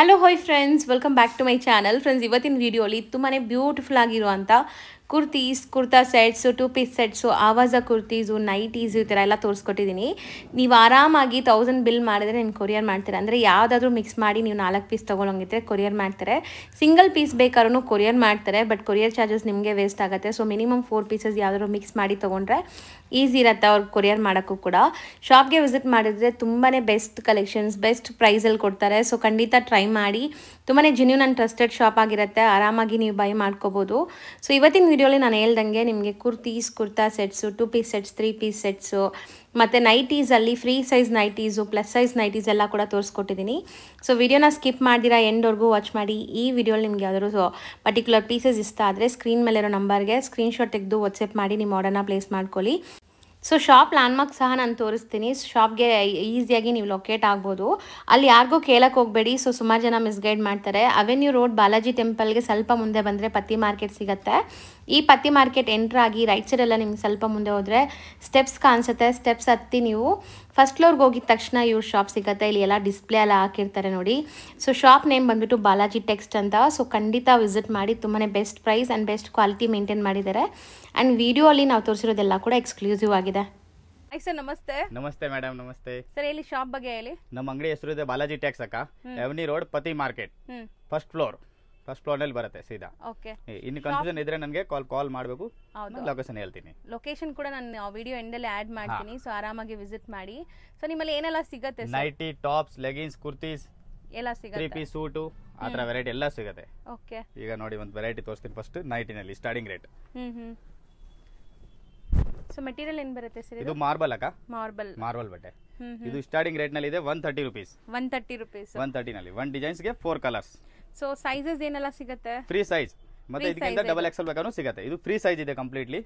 Hello hi friends, welcome back to my channel. Friends, ಇವತ್ತಿನ ವಿಡಿಯೋಲಿ ತುಂಬಾ ಬ್ಯೂಟಿಫುಲ್ ಆಗಿರುವಂಥ kurtis, kurta sets, 2 piece sets, ಆವಾಜ ಕುರ್ತೀಸು, ನೈಟೀಸು ಈ ಥರ ಎಲ್ಲ ತೋರಿಸ್ಕೊಟ್ಟಿದ್ದೀನಿ. ನೀವು ಆರಾಮಾಗಿ 1000 ಬಿಲ್ ಮಾಡಿದ್ರೆ ನಿಮ್ಗೆ ಕೊರಿಯರ್ ಮಾಡ್ತಾರೆ. ಅಂದರೆ ಯಾವುದಾದ್ರೂ ಮಿಕ್ಸ್ ಮಾಡಿ ನೀವು 4 ಪೀಸ್ ತೊಗೊಳಂಗಿದ್ರೆ ಕೊರಿಯರ್ ಮಾಡ್ತಾರೆ. ಸಿಂಗಲ್ ಪೀಸ್ ಬೇಕಾದ್ರೂ ಕೊರಿಯರ್ ಮಾಡ್ತಾರೆ, ಬಟ್ ಕೊರಿಯರ್ ಚಾರ್ಜಸ್ ನಿಮಗೆ ವೇಸ್ಟ್ ಆಗುತ್ತೆ. ಸೊ ಮಿನಿಮಮ್ 4 ಪೀಸಸ್ ಯಾವುದಾದ್ರು ಮಿಕ್ಸ್ ಮಾಡಿ ತೊಗೊಂಡ್ರೆ ಈಸಿ ಇರುತ್ತೆ ಅವ್ರಿಗೆ ಕೊರಿಯರ್ ಮಾಡೋಕ್ಕೂ ಕೂಡ. ಶಾಪ್ಗೆ ವಿಸಿಟ್ ಮಾಡಿದ್ರೆ ತುಂಬಾ ಬೆಸ್ಟ್ ಕಲೆಕ್ಷನ್ಸ್, ಬೆಸ್ಟ್ ಪ್ರೈಸಲ್ಲಿ ಕೊಡ್ತಾರೆ. ಸೊ ಖಂಡಿತ ಟ್ರೈ ಮಾಡಿ. ತುಂಬಾ ಜೆನ್ಯೂನ್ ಆ್ಯಂಡ್ ಟ್ರಸ್ಟೆಡ್ ಶಾಪ್ ಆಗಿರುತ್ತೆ. ಆರಾಮಾಗಿ ನೀವು ಬೈ ಮಾಡ್ಕೋಬೋದು. ಸೊ ಇವತ್ತಿನ ವಿಡಿಯೋಲಿ ನಾನು ಹೇಳ್ದಂಗೆ ನಿಮಗೆ kurtis, kurta sets, 2 piece sets, 3 piece sets ಮತ್ತು ನೈಟೀಸಲ್ಲಿ free size nighties, plus size nighties ಎಲ್ಲ ಕೂಡ ತೋರಿಸ್ಕೊಟ್ಟಿದ್ದೀನಿ. ಸೊ ವಿಡಿಯೋನ ಸ್ಕಿಪ್ ಮಾಡ್ದಿರಾ ಎಂಡ್ವರೆಗೂ ವಾಚ್ ಮಾಡಿ. ಈ ವಿಡಿಯೋಲಿ ನಿಮ್ಗೆ ಯಾವ್ದಾದ್ರು ಪರ್ಟಿಕ್ಯುಲರ್ ಪೀಸಸ್ ಇಷ್ಟ ಆದರೆ ಸ್ಕ್ರೀನ್ ಮೇಲಿರೋ ನಂಬರ್ಗೆ ಸ್ಕ್ರೀನ್ಶಾಟ್ ತೆಗೆದು ವಾಟ್ಸಪ್ ಮಾಡಿ ನಿಮ್ಮ ಆರ್ಡರ್ನ ಪ್ಲೇಸ್ ಮಾಡ್ಕೊಳ್ಳಿ. ಸೊ ಶಾಪ್ ಲ್ಯಾಂಡ್ಮಾರ್ಕ್ ಸಹ ನಾನು ತೋರಿಸ್ತೀನಿ. ಶಾಪ್ಗೆ ಈಸಿಯಾಗಿ ನೀವು ಲೊಕೇಟ್ ಆಗ್ಬೋದು. ಅಲ್ಲಿ ಯಾರಿಗೂ ಕೇಳಕ್ಕೆ ಹೋಗಬೇಡಿ. ಸೊ ಸುಮಾರು ಜನ ಮಿಸ್ಗೈಡ್ ಮಾಡ್ತಾರೆ. ಅವೆನ್ಯೂ ರೋಡ್ ಬಾಲಾಜಿ ಟೆಂಪಲ್ಗೆ ಸ್ವಲ್ಪ ಮುಂದೆ ಬಂದರೆ ಪತ್ತಿ ಮಾರ್ಕೆಟ್ ಸಿಗುತ್ತೆ. ಈ ಪತ್ತಿ ಮಾರ್ಕೆಟ್ ಎಂಟ್ರ್ ಆಗಿ ರೈಟ್ ಸೈಡೆಲ್ಲ ನಿಮ್ಗೆ ಸ್ವಲ್ಪ ಮುಂದೆ ಹೋದರೆ ಸ್ಟೆಪ್ಸ್ ಕಾಣಿಸುತ್ತೆ. ಸ್ಟೆಪ್ಸ್ ಹತ್ತಿ ನೀವು ಫಸ್ಟ್ ಫ್ಲೋರ್ಗೆ ಹೋಗಿದ ತಕ್ಷಣ ಇವ್ರ ಶಾಪ್ ಸಿಗುತ್ತೆ. ಇಲ್ಲಿ ಎಲ್ಲ ಡಿಸ್ಪ್ಲೇ ಎಲ್ಲ ಹಾಕಿರ್ತಾರೆ ನೋಡಿ. ಸೊ ಶಾಪ್ ನೇಮ್ ಬಂದುಬಿಟ್ಟು ಬಾಲಾಜಿ ಟೆಕ್ಸ್ಟ್ ಅಂತ. ಸೊ ಖಂಡಿತ ವಿಸಿಟ್ ಮಾಡಿ. ತುಂಬಾ best price and best quality maintain ಮಾಡಿದ್ದಾರೆ. ಆ್ಯಂಡ್ ವಿಡಿಯೋ ಅಲ್ಲಿ ನಾವು ತೋರಿಸಿರೋದೆಲ್ಲ ಕೂಡ ಎಕ್ಸ್ಕ್ಲೂಸಿವ್ ಆಗಿದೆ. ಸರ್ ನಮಸ್ತೆ. ನಮಸ್ತೆ ಮೇಡಮ್, ನಮಸ್ತೆ ಸರ್ ಹೇಳಿ ಶಾಪ್ ಬಗ್ಗೆ ಹೇಳಿ. ನಮ್ಮ ಅಂಗಡಿ ಹೆಸರು ಇದೆ ಬಾಲಾಜಿ ಟೆಕ್ಸ್ ಅಕ್ಕ. ಎವನಿ ರೋಡ್ ಪತಿ ಮಾರ್ಕೆಟ್, ಫಸ್ಟ್ ಫ್ಲೋರ್ ನಲ್ಲಿ ಬರುತ್ತೆ ಸೀದಾ. ಓಕೆ. ಇನ್ನು ಕನ್ಫ್ಯೂಷನ್ ಇದ್ರೆ ನನಗೆ ಕಾಲ್ ಮಾಡಬೇಕು, ಲೊಕೇಶನ್ ಹೇಳ್ತೀನಿ. ಲೊಕೇಶನ್ ಕೂಡ ನಾನು ವಿಡಿಯೋ ಎಂಡಲ್ಲಿ ಆಡ್ ಮಾಡ್ತೀನಿ. ಸೊ ಆರಾಮಾಗಿ ವಿಸಿಟ್ ಮಾಡಿ. ಸೊ ನಿಮ್ಮಲ್ಲಿ ಏನೆಲ್ಲ ಸಿಗುತ್ತೆ? ನೈಟಿ, ಟಾಪ್ಸ್, ಲೆಗಿನ್ಸ್, ಕುರ್ತೀಸ್ ಎಲ್ಲ ಸಿಗುತ್ತೆ. 3 ಪೀಸ್ ಸೂಟು ಆ ತರ ವೆರೈಟಿ ಎಲ್ಲ ಸಿಗುತ್ತೆ. ಓಕೆ. ಈಗ ನೋಡಿ ಒಂದು ವೆರೈಟಿ ತೋರಿಸ್ತೀನಿ. ಫಸ್ಟ್ ನೈಟಿನಲ್ಲಿ ಸ್ಟಾರ್ಟಿಂಗ್ ರೇಟ್. ಸೊ ಮೆಟೀರಿಯಲ್ ಏನು ಬರುತ್ತೆ ಸರ್? ಇದು ಮಾರ್ಬಲ್ ಅಕ್ಕ. ಮಾರ್ಬಲ್ ಬಟ್ಟೆ. ಇದು ಸ್ಟಾರ್ಟಿಂಗ್ ರೇಟ್ ನಲ್ಲಿ ಇದೆ 130 ರುಪೀಸ್. 130 ರುಪೀಸ್. 130 ನಲ್ಲಿ 1 ಡಿಸೈನ್ಸ್ಗೆ 4 ಕಲರ್ಸ್. ಸೊ ಸೈಜಸ್ ಏನೆಲ್ಲ ಸಿಗುತ್ತೆ? ಫ್ರೀ ಸೈಜ್, ಮತ್ತೆ ಇದಕ್ಕಿಂತ ಡಬಲ್ ಎಕ್ಸೆಲ್ ಬೇಕಾದ್ರೂ ಸಿಗುತ್ತೆ. ಇದು ಫ್ರೀ ಸೈಜ್ ಇದೆ ಕಂಪ್ಲೀಟ್ಲಿ.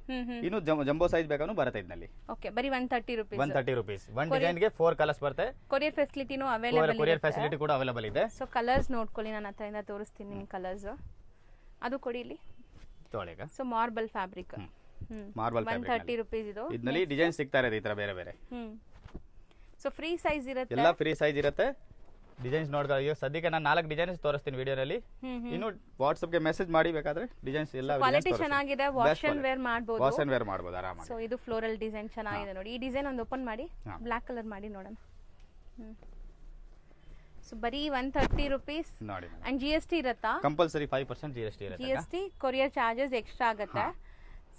ಇನ್ನು ಜಂಬೋ ಸೈಜ್ ಬೇಕಾದ್ರೂ ಬರುತ್ತೆ ಇದರಲ್ಲಿ. ಓಕೆ, ಬರೀ 130 ರುಪೀಸ್. 130 ರುಪೀಸ್. 1 ಡಿಸೈನ್ಗೆ 4 ಕಲರ್ಸ್ ಬರುತ್ತೆ. ಕೊರಿಯರ್ ಫೆಸಿಲಿಟಿನೂ ಅವೈಲೇಬಲ್. ಕೊರಿಯರ್ ಫೆಸಿಲಿಟಿ ಕೂಡ ಅವೈಲೇಬಲ್ ಇದೆ. ಸೊ ಕಲರ್ಸ್ ನೋಡ್ಕೊಳ್ಳಿ, ನಾನು ಹತ್ರದಿಂದ ತೋರಿಸ್ತೀನಿ ನಿಮ್ಗೆ ಕಲರ್ಸ್. ಅದು ಕೊಡಿ ಇಲ್ಲಿ. ತೊಳೆಗ. So marble fabric. Marble 130 rupees ಇದು. ಇದರಲ್ಲಿ ಡಿಸೈನ್ ಸಿಗ್ತಾ ಇರುತ್ತೆ ಈ ತರ ಬೇರೆ ಬೇರೆ. ಸೊ ಫ್ರೀ ಸೈಜ್ ಇರುತ್ತೆ. ಎಲ್ಲ ಫ್ರೀ ಸೈಜ್ ಇರುತ್ತೆ. ಡಿಸೈನ್ಸ್ ನೋಡ್ಕೊಳ್ಳಿ. ಈಗ ಸದ್ಯಕ್ಕೆ ನಾನು 4 ಡಿಸೈನ್ಸ್ ತೋರಿಸ್ತೀನಿ ವಿಡಿಯೋನಲ್ಲಿ. ಇನ್ನು ವಾಟ್ಸ್ಆಪ್ ಗೆ ಮೆಸೇಜ್ ಮಾಡಿ ಬೇಕಾದ್ರೆ ಡಿಸೈನ್ಸ್ ಎಲ್ಲ ಕ್ವಾಲಿಟಿ ಚೆನ್ನಾಗಿದೆ. ವಾಶ್ ಅಂಡ್ ವೇರ್ ಮಾಡಬಹುದು. ವಾಶ್ ಅಂಡ್ ವೇರ್ ಮಾಡಬಹುದು ಆರಾಮಾಗಿ. ಸೊ ಇದು ಫ್ಲೋರಲ್ ಡಿಸೈನ್ ಚೆನ್ನಾಗಿದೆ ನೋಡಿ. ಈ ಡಿಸೈನ್ ಒಂದು ಓಪನ್ ಮಾಡಿ, ಬ್ಲಾಕ್ ಕಲರ್ ಮಾಡಿ ನೋಡೋಣ. ಸೊ ಬರೀ 130 ರುಪೀಸ್ ನೋಡಿ. ಅಂಡ್ GST ಇರುತ್ತಾ? ಕಂಪಲ್ಸರಿ 5% GST ಇರುತ್ತೆ. GST ಕೊರಿಯರ್ ಚಾರ್ಜಸ್ ಎಕ್ಸ್ಟ್ರಾ ಆಗುತ್ತೆ.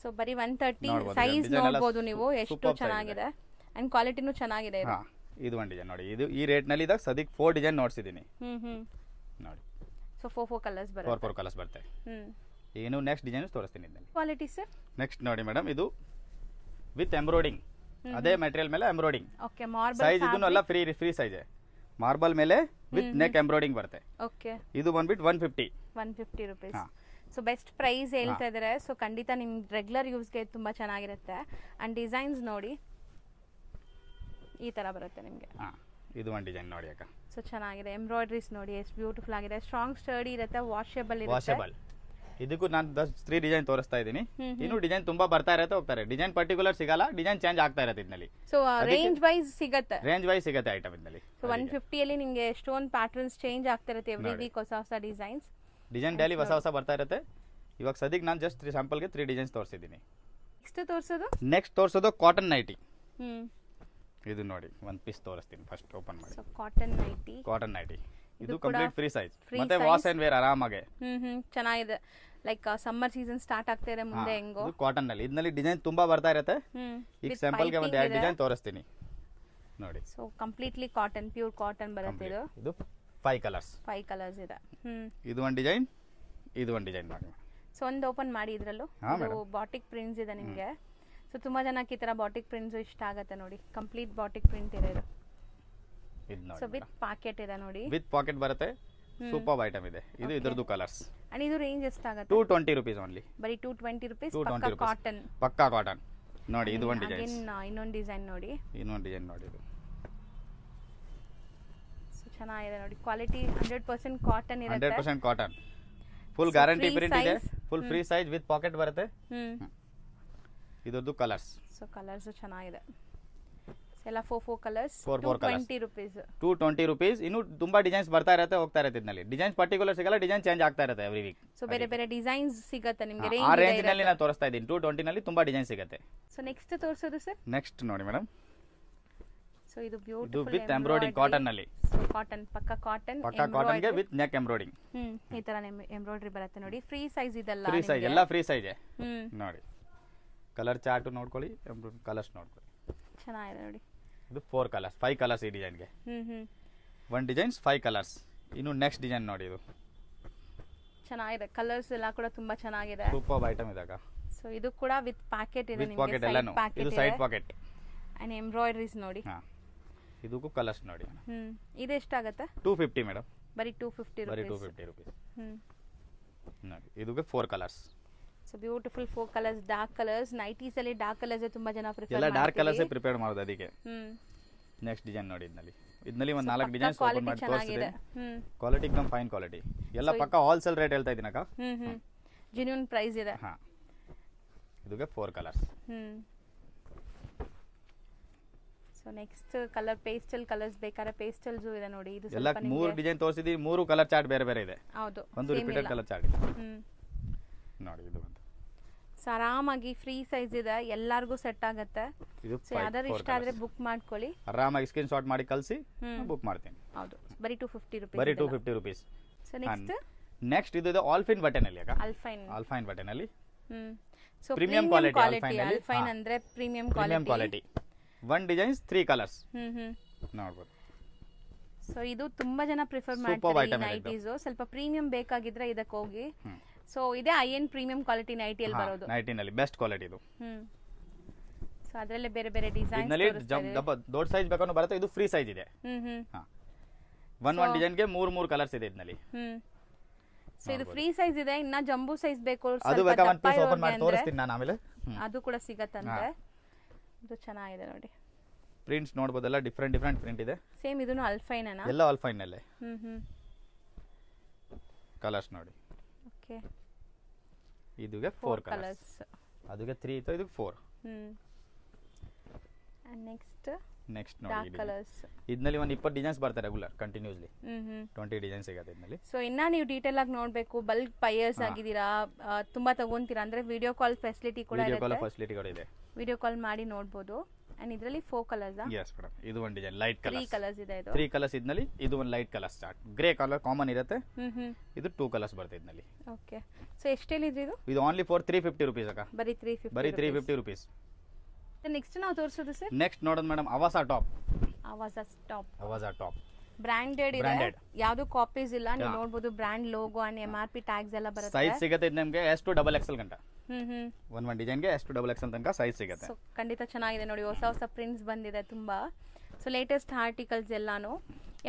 ಸೊ ಬರೀ 130. ಸೈಜ್ ನೋಡಬಹುದು ನೀವು ಎಷ್ಟು ಚೆನ್ನಾಗಿದೆ ಅಂಡ್ ಕ್ವಾಲಿಟಿನೂ ಚೆನ್ನಾಗಿದೆ ಇದು. ಇದು ಒಂದು ಡಿಸೈನ್ ನೋಡಿ. ಇದು ಈ ರೇಟ್ ನಲ್ಲಿ ಇದಾಗ ಸದ್ಯಕ್ಕೆ 4 ಡಿಸೈನ್ ನೋಡ್ಸಿದೀನಿ ನೋಡಿ. ಸೊ 4 ಕಲರ್ಸ್ ಬರುತ್ತೆ. 4 ಕಲರ್ಸ್ ಬರುತ್ತೆ. ಏನು ನೆಕ್ಸ್ಟ್ ಡಿಸೈನ್ ತೋರಿಸ್ತೀನಿ ಇದರಲ್ಲಿ. ಕ್ವಾಲಿಟಿ ಸರ್ ನೆಕ್ಸ್ಟ್ ನೋಡಿ ಮೇಡಮ್, ಇದು ವಿತ್ ಎಂಬ್ರಾಯ್ಡಿಂಗ್. ಅದೇ ಮೆಟೀರಿಯಲ್ ಮೇಲೆ ಎಂಬ್ರಾಯ್ಡಿಂಗ್. ಓಕೆ. ಮಾರ್ಬಲ್ ಸೈಜ್ ಇದನ್ನು ಎಲ್ಲ ಫ್ರೀ ಸೈಜ್. ಮಾರ್ಬಲ್ ಮೇಲೆ ವಿತ್ ನೆಕ್ ಎಂಬ್ರಾಯ್ಡಿಂಗ್ ಬರುತ್ತೆ. ಓಕೆ. ಇದು ಬಂದ್ಬಿಟ್ಟು 150 ರುಪೀಸ್. ಸೊ ಬೆಸ್ಟ್ ಪ್ರೈಸ್ ಹೇಳ್ತಾ ಇದ್ದಾರೆ. ಸೊ ಖಂಡಿತ ನಿಮ್ ರೆಗ್ಯುಲರ್ ಯೂಸ್ಗೆ ತುಂಬಾ ಚೆನ್ನಾಗಿರುತ್ತೆ. ಅಂಡ್ ಡಿಸೈನ್ಸ್ ನೋಡಿ, ಈ ತರ ಬರುತ್ತೆ ನಿಮ್ಗೆ. ಇದು ಒಂದು ಡಿಸೈನ್ ನೋಡಿ ಅಕ್ಕ. ಸೊ ಚೆನ್ನಾಗಿದೆ. ಎಂಬ್ರಾಯ್ಡ್ರೀಸ್ ನೋಡಿ ಎಷ್ಟು ಬ್ಯೂಟಿಫುಲ್ ಆಗಿದೆ. ಸ್ಟ್ರಾಂಗ್ ಸ್ಟಡಿ ಇರುತ್ತೆ. ವಾಷೇಬಲ್ ಇರುತ್ತೆ. ಇದಕ್ಕೂ ನಾನು 3 ಡಿಸೈನ್ ತೋರಿಸ್ತಾ ಇದ್ದೀನಿ. ಇನ್ನು ಡಿಸೈನ್ ತುಂಬಾ ಬರ್ತಾ ಇರುತ್ತೆ, ಹೋಗ್ತಾರೆ. ಡಿಸೈನ್ ಪರ್ಟಿಕ್ಯುಲರ್ ಸಿಗಲ್ಲ, ಡಿಸೈನ್ ಚೇಂಜ್ ಆಗ್ತಾ ಇರುತ್ತೆ ಇದರಲ್ಲಿ. ಸೊ ರೇಂಜ್ ವೈಸ್ ಸಿಗುತ್ತೆ. ಐಟಮ್ ಇದರಲ್ಲಿ. ಸೊ 150 ಅಲ್ಲಿ ನಿಮಗೆ ಎಷ್ಟೊಂದು ಪ್ಯಾಟರ್ನ್ಸ್ ಚೇಂಜ್ ಆಗ್ತಾ ಇರುತ್ತೆ. ಎವ್ರಿ ವೀಕ್ ಹೊಸ ಡಿಸೈನ್ಸ್ ಡೈಲಿ ಹೊಸ ಬರ್ತಾ ಇರುತ್ತೆ. ಇವಾಗ ಸದ್ಯಕ್ಕೆ ನಾನು ಜಸ್ಟ್ ಸ್ಯಾಂಪಲ್ಗೆ 3 ಡಿಸೈನ್ಸ್ ತೋರಿಸಿದ್ದೀನಿ. ನೆಕ್ಸ್ಟ್ ತೋರಿಸೋದು ಕಾಟನ್ ನೈಟಿ. ಇದು ನೋಡಿ, 1 ಪೀಸ್ ತೋರಿಸ್ತೀನಿ. ಫಸ್ಟ್ ಓಪನ್ ಮಾಡಿ. ಕಾಟನ್ ನೈಟಿ. ಇದು ಕಂಪ್ಲೀಟ್ ಫ್ರೀ ಸೈಜ್, ಮತ್ತೆ ವಾಶ್ ಅಂಡ್ ವೇರ್ ಆರಾಮಾಗಿ. ಚೆನ್ನಾಗಿದೆ. ಲೈಕ್ ಸಮ್ಮರ್ ಸೀಸನ್ ಸ್ಟಾರ್ಟ್ ಆಗ್ತಾ ಇದೆ ಮುಂದೆ. ಹೆಂಗೋ ಕಾಟನ್ ನಲ್ಲಿ ಇದರಲ್ಲಿ ಡಿಸೈನ್ ತುಂಬಾ ಬರ್ತಾ ಇರುತ್ತೆ. ಈಗ ಸ್ಯಾಂಪಲ್ ಗೆ ಒಂದು 2 ಡಿಸೈನ್ ತೋರಿಸ್ತೀನಿ ನೋಡಿ. So completely cotton, pure cotton ಬರುತ್ತೆ ಇದು. ಇದು 5 ಕಲರ್ಸ್ ಇದೆ. ಇದು ಒಂದು ಡಿಸೈನ್, ಇದು ಒಂದು ಡಿಸೈನ್ ನೋಡಿ. ಸೊ ಒಂದು ಓಪನ್ ಮಾಡಿ. ಇದರಲ್ಲೂ ಇದು ಬಾಟಿಕ್ ಪ್ರಿಂಟ್ಸ್ ಇದೆ ನಿಮಗೆ. ಸೊ ತುಂಬಾ ಜನಕ್ಕೆ ಈ ತರ ಬಾಟಿಕ್ ಪ್ರಿಂಟ್ಸ್ ಇಷ್ಟ ಆಗುತ್ತೆ ನೋಡಿ. ಕಂಪ್ಲೀಟ್ ಬಾಟಿಕ್ ಪ್ರಿಂಟ್ ಇದೆ ಇದು. ಸೊ ವಿತ್ ಪಾಕೆಟ್ ಇದೆ ನೋಡಿ. ವಿತ್ ಪಾಕೆಟ್ ಬರುತ್ತೆ. ಸೂಪರ್ ಐಟಮ್ ಇದೆ ಇದು. ಇದರದು ಕಲರ್ಸ್. ಅಂಡ್ ಇದು ರೇಂಜ್ ಎಷ್ಟಾಗುತ್ತೆ? 220 ರುಪೀಸ್ ಓನ್ಲಿ. ಬರೀ 220 ರುಪೀಸ್. ಪಕ್ಕಾ ಕಾಟನ್ ನೋಡಿ. ಇದು ಒಂದು ಡಿಸೈನ್. ಇನ್ನೊಂದು ಡಿಸೈನ್ ನೋಡಿ. ಇದು ಸೊ ಚೆನ್ನಾಗಿದೆ ನೋಡಿ. ಕ್ವಾಲಿಟಿ 100% ಕಾಟನ್ ಇರುತ್ತೆ. 100% ಕಾಟನ್. ಫುಲ್ ಗ್ಯಾರಂಟಿ ಪ್ರಿಂಟ್ ಇದೆ. Full free size with packet ಬರುತ್ತೆ. ಇದರದು ಕಲರ್ಸ್. ಸೊ ಕಲರ್ಸ್ ಚೆನ್ನಾಗಿದೆ. ಸೊ ಎಲ್ಲ 4 ಕಲರ್ಸ್, 4 colours. 20 rupees. 220 rupees. ಇನ್ನು ತುಂಬಾ ಡಿಸೈನ್ಸ್ ಬರ್ತಾ ಇರುತ್ತೆ, ಹೋಗ್ತಾ ಇರುತ್ತೆ ಇದರಲ್ಲಿ. ಡಿಸೈನ್ಸ್ ಪರ್ಟಿಕ್ಯುಲರ್ ಸಿಗಲ್ಲ, ಡಿಸೈನ್ ಚೇಂಜ್ ಆಗ್ತಾ ಇರುತ್ತೆ ಎವ್ರಿ ವೀಕ್. ಸೊ ಬೇರೆ ಬೇರೆ ಡಿಸೈನ್ಸ್ ಸಿಗುತ್ತೆ ನಿಮಗೆ. ಆ ರೇಂಜ್ ನಲ್ಲಿ ನಾನು ತೋರಿಸ್ತಾ ಇದ್ದೀನಿ. 220 ನಲ್ಲಿ ತುಂಬಾ ಡಿಸೈನ್ ಸಿಗುತ್ತೆ. ಸೊ ನೆಕ್ಸ್ಟ್ ತೋರಿಸೋದು ಸರ್? ನೆಕ್ಸ್ಟ್ ನೋಡಿ ಮೇಡಮ್, ಸೊ ಇದು ಬ್ಯೂಟಿಫುಲ್ ವಿತ್ ಎಂಬ್ರಾಯ್ಡಿಂಗ್ ಕಾಟನ್ ನಲ್ಲಿ. ಸೊ ಕಾಟನ್, ಪಕ್ಕ ಕಾಟನ್ ಗೆ ವಿತ್ ನೆಕ್ ಎಂಬ್ರಾಯ್ಡಿಂಗ್. ಈ ತರ ಎಂಬ್ರಾಯ್ಡರಿ ಬರುತ್ತೆ ನೋಡಿ. ಫ್ರೀ ಸೈಜ್ ಇದೆಲ್ಲ, ಫ್ರೀ ಸೈಜ್, ಎಲ್ಲ ಫ್ರೀ ಸೈಜ್ ನೋಡಿ. ಕಲರ್ ಚಾರ್ಟ್ ನೋಡ್ಕೊಳ್ಳಿ, ಕಲರ್ಸ್ ನೋಡ್ಕೊಳ್ಳಿ, ಚೆನ್ನಾಗಿದೆ ನೋಡಿ. ಇದು 4 ಕಲರ್ಸ್, 5 ಕಲರ್ಸ್ ಈ ಡಿಸೈನ್ಗೆ. 1 ಡಿಸೈನ್ಸ್ 5 ಕಲರ್ಸ್. ಇನ್ನು ನೆಕ್ಸ್ಟ್ ಡಿಸೈನ್ ನೋಡಿ, ಇದು ಚೆನ್ನಾಗಿದೆ. ಕಲರ್ಸ್ ಎಲ್ಲ ಕೂಡ ತುಂಬಾ ಚೆನ್ನಾಗಿದೆ. ಸೂಪರ್ ಐಟಮ್ ಇದಾಗ. ಸೊ ಇದು ಕೂಡ ವಿತ್ ಪ್ಯಾಕೆಟ್ ಇದೆ ನಿಮಗೆ. ಪಾಕೆಟ್ ಎಲ್ಲಾನು, ಇದು ಸೈಡ್ ಪಾಕೆಟ್ ಅಂಡ್ ಎಂಬ್ರಾಯ್ಡರೀಸ್ ನೋಡಿ. ಇದಕ್ಕೂ ಕಲರ್ಸ್ ನೋಡಿ. ಇದು ಎಷ್ಟಾಗುತ್ತೆ? 250 ಮೇಡಮ್. ಬರೀ 250 ಬರೀ 250 ರೂಪೀಸ್. ನೋಡಿ ಇದಕ್ಕೆ 4 colours. So beautiful 4 colours, dark colours. Nighties ಅಲ್ಲಿ ಡಾರ್ಕ್ ಕಲರ್ಸ್ ತುಂಬಾ ಜನ ಪ್ರಿಫರ್ ಎಲ್ಲ ಡಾರ್ಕ್ ಕಲರ್ಸ್ ಪ್ರಿಪೇರ್ ಮಾಡೋದು ಅದಕ್ಕೆ. ನೆಕ್ಸ್ಟ್ ಡಿಸೈನ್ ನೋಡಿ, ಇದರಲ್ಲಿ ಒಂದು 4 ಡಿಸೈನ್ಸ್ ಓಪನ್ ಮಾಡಿ ತೋರಿಸ್ತೀನಿ. ಕ್ವಾಲಿಟಿ एकदम ಫೈನ್ ಕ್ವಾಲಿಟಿ, ಎಲ್ಲ ಪಕ್ಕ ಹೋಲ್ಸೇಲ್ ರೇಟ್ ಹೇಳ್ತಾ ಇದೀನಕ್ಕ. ಜೆನ್ಯೂನ್ ಪ್ರೈಸ್ ಇದೆ. ಇದಕ್ಕೆ 4 colours. So next colour pastel colours ಬೇಕಾದ್ರೆ ಪೇಸ್ಟಲ್ಸ್ ಇದೆ ನೋಡಿ. ಇದು ಎಲ್ಲ 3 ಡಿಸೈನ್ ತೋರಿಸಿದೀನಿ, 3 ಕಲರ್ ಚಾರ್ಟ್ ಬೇರೆ ಬೇರೆ ಇದೆ. ಹೌದು, ಒಂದು ರಿಪೀಟೆಡ್ ಕಲರ್ ಚಾರ್ಟ್ ಇದೆ ನೋಡಿ. ಇದು ಸೊ ಆರಾಮಾಗಿ ಫ್ರೀ ಸೈಜ್ ಇದೆ, ಎಲ್ಲರಿಗೂ ಸೆಟ್ ಆಗುತ್ತೆ. ಸೊ ಯಾವ್ದಾದ್ರು ಇಷ್ಟ ಆದ್ರೆ ಬುಕ್ ಮಾಡ್ಕೊಳ್ಳಿ, ಆರಾಮಾಗಿ ಸ್ಕ್ರೀನ್ ಶಾಟ್ ಮಾಡಿ ಕಳಿಸಿ, ಬುಕ್ ಮಾಡ್ತೀನಿ. ಹೌದು, ಬರೀ 250 ರೂಪೀಸ್. ಬರೀ 250 ರೂಪೀಸ್. ಸೊ ನೆಕ್ಸ್ಟ್ ಇದು ಆಲ್ಫೈನ್ ಬಟನ್ ಅಲ್ಲಿ. ಆಲ್ಫೈನ್ ಬಟನ್ ಅಲ್ಲಿ ಸೊ ಪ್ರೀಮಿಯಂ ಕ್ವಾಲಿಟಿ. ಆಲ್ಫೈನ್ ಅಂದ್ರೆ ಪ್ರೀಮಿಯಂ ಕ್ವಾಲಿಟಿ. 1 ಡಿಸೈನ್ಸ್ 3 ಕಲರ್ಸ್ ನೋಡಬಹುದು. ಸೊ ಇದು ತುಂಬಾ ಜನ ಪ್ರಿಫರ್ ಮಾಡ್ತಾರೆ ನೈಟೀಸ್. ಸ್ವಲ್ಪ ಪ್ರೀಮಿಯಂ ಬೇಕಾಗಿದ್ರೆ ಇದಕ್ಕೆ ಹೋಗಿ. ಸೊ ಇದೇ ಐಎನ್ ಪ್ರೀಮಿಯಂ ಕ್ವಾಲಿಟಿ ನೈಟಿ ಅಲ್ಲಿ ಬರೋದು. ನೈಟಿ ನಲ್ಲಿ ಬೆಸ್ಟ್ ಕ್ವಾಲಿಟಿ ಇದು. ಸೊ ಅದರಲ್ಲೇ ಬೇರೆ ಬೇರೆ ಡಿಸೈನ್ಸ್ ದೊಡ್ಡ ಸೈಜ್ ಬೇಕಾದ್ರೂ ಬರುತ್ತೆ. ಇದು ಫ್ರೀ ಸೈಜ್ ಇದೆ. ಒನ್ ಡಿಸೈನ್ ಗೆ 3 ಕಲರ್ಸ್ ಇದೆ ಇದರಲ್ಲಿ. ಸೊ ಇದು ಫ್ರೀ ಸೈಜ್ ಇದೆ. ಇನ್ನ ಜಂಬೂ ಸೈಜ್ ಬೇಕು ಅದು ಬೇಕಾ ಒಂದು ಪೀಸ್ ಓಪನ್ ಮಾಡಿ ತೋರಿಸ್ತೀನಿ ನಾನು ಆಮೇಲೆ. ಅದು ಕೂಡ ಸಿಗತ್ತಂತೆ. ಇದು ಚೆನ್ನಾಗಿದೆ ನೋಡಿ. ಪ್ರಿಂಟ್ಸ್ ನೋಡಬಹುದಲ್ಲ, ಡಿಫರೆಂಟ್ ಪ್ರಿಂಟ್ ಇದೆ. ಸೇಮ್ ಇದನ್ನು ಆಲ್ಫೈನ್ ಅಣ್ಣ, ಎಲ್ಲ ಆಲ್ಫೈನ್ ನಲ್ಲೇ. ಕಲರ್ಸ್ ನೋಡಿ. Okay, ಇದುಗೆ 4 colours. ಅದುಗೆ 3 ಇತ್ತು, ಇದಕ್ಕೆ 4. ಅಂಡ್ ನೆಕ್ಸ್ಟ್ ನೋಡಿ ಕಲರ್ಸ್. ಇದರಲ್ಲಿ ಒಂದು 20 ಡಿಸೈನ್ಸ್ ಬರ್ತಾರೆ ರೆಗ್ಯುಲರ್ ಕಂಟಿನ್ಯೂಸ್ಲಿ. 20 ಡಿಸೈನ್ ಸಿಗುತ್ತೆ ಇದರಲ್ಲಿ. ಸೊ ಇನ್ನ ನೀವು ಡೀಟೇಲ್ ಆಗಿ ನೋಡಬೇಕು, ಬಲ್ಕ್ ಬೈಯರ್ಸ್ ಆಗಿದ್ದೀರಾ, ತುಂಬಾ ತಗೊಂತೀರಾ ಅಂದ್ರೆ ವಿಡಿಯೋ ಕಾಲ್ ಫೆಸಿಲಿಟಿ ಕೂಡ ಇದೆ. ವಿಡಿಯೋ ಕಾಲ್ ಮಾಡಿ ನೋಡಬಹುದು. ಅಂಡ್ ಇದರಲ್ಲಿ 4 ಕಲರ್ಸ್. ಯಸ್ ಮೇಡಂ, ಇದು ಒಂದು ಡಿಸೈನ್ ಲೈಟ್ ಕಲರ್. 3 ಕಲರ್ಸ್ ಇದೆ. ಇದು 3 ಕಲರ್ಸ್ ಇದರಲ್ಲಿ. ಇದು ಒಂದು light colour start, grey colour common ಇರುತ್ತೆ. ಇದು 2 ಕಲರ್ಸ್ ಬರುತ್ತೆ ಇದರಲ್ಲಿ. ಓಕೆ, ಸೊ ಎಷ್ಟು ಹೇಳಿದ್ರಿ ಇದು? ಇದು ಓನ್ಲಿ ಫಾರ್ 350 ರೂಪೀಸ್ ಅಕ್ಕ. ಬರೀ 350 ರೂಪೀಸ್. ನೆಕ್ಸ್ಟ್ ನಾವು ತೋರಿಸೋದು ಸರ್? ನೆಕ್ಸ್ಟ್ ನೋಡೋದು ಮೇಡಂ ಅವಾಸಾ ಟಾಪ್. ಬ್ರಾಂಡೆಡ್ ಇದೆ, ಯಾವುದು ಕಾಪೀಸ್ ಇಲ್ಲ. ನೀವು ನೋಡಬಹುದು brand logo and MRP tags ಎಲ್ಲ ಬರುತ್ತೆ. ಸೈಜ್ ಸಿಗುತ್ತೆ ನಿಮಗೆ S to XXL ಗಂಟ. ಒಂದು ಡಿಸೈನ್ ಗೆ S to XXL ತನಕ ಸೈಜ್ ಸಿಗುತ್ತೆ. ಖಂಡಿತ ಚೆನ್ನಾಗಿದೆ ನೋಡಿ, ಹೊಸ ಪ್ರಿಂಟ್ಸ್ ಬಂದಿದೆ ತುಂಬಾ. ಸೊ ಲೇಟೆಸ್ಟ್ ಆರ್ಟಿಕಲ್ಸ್ ಎಲ್ಲಾನು.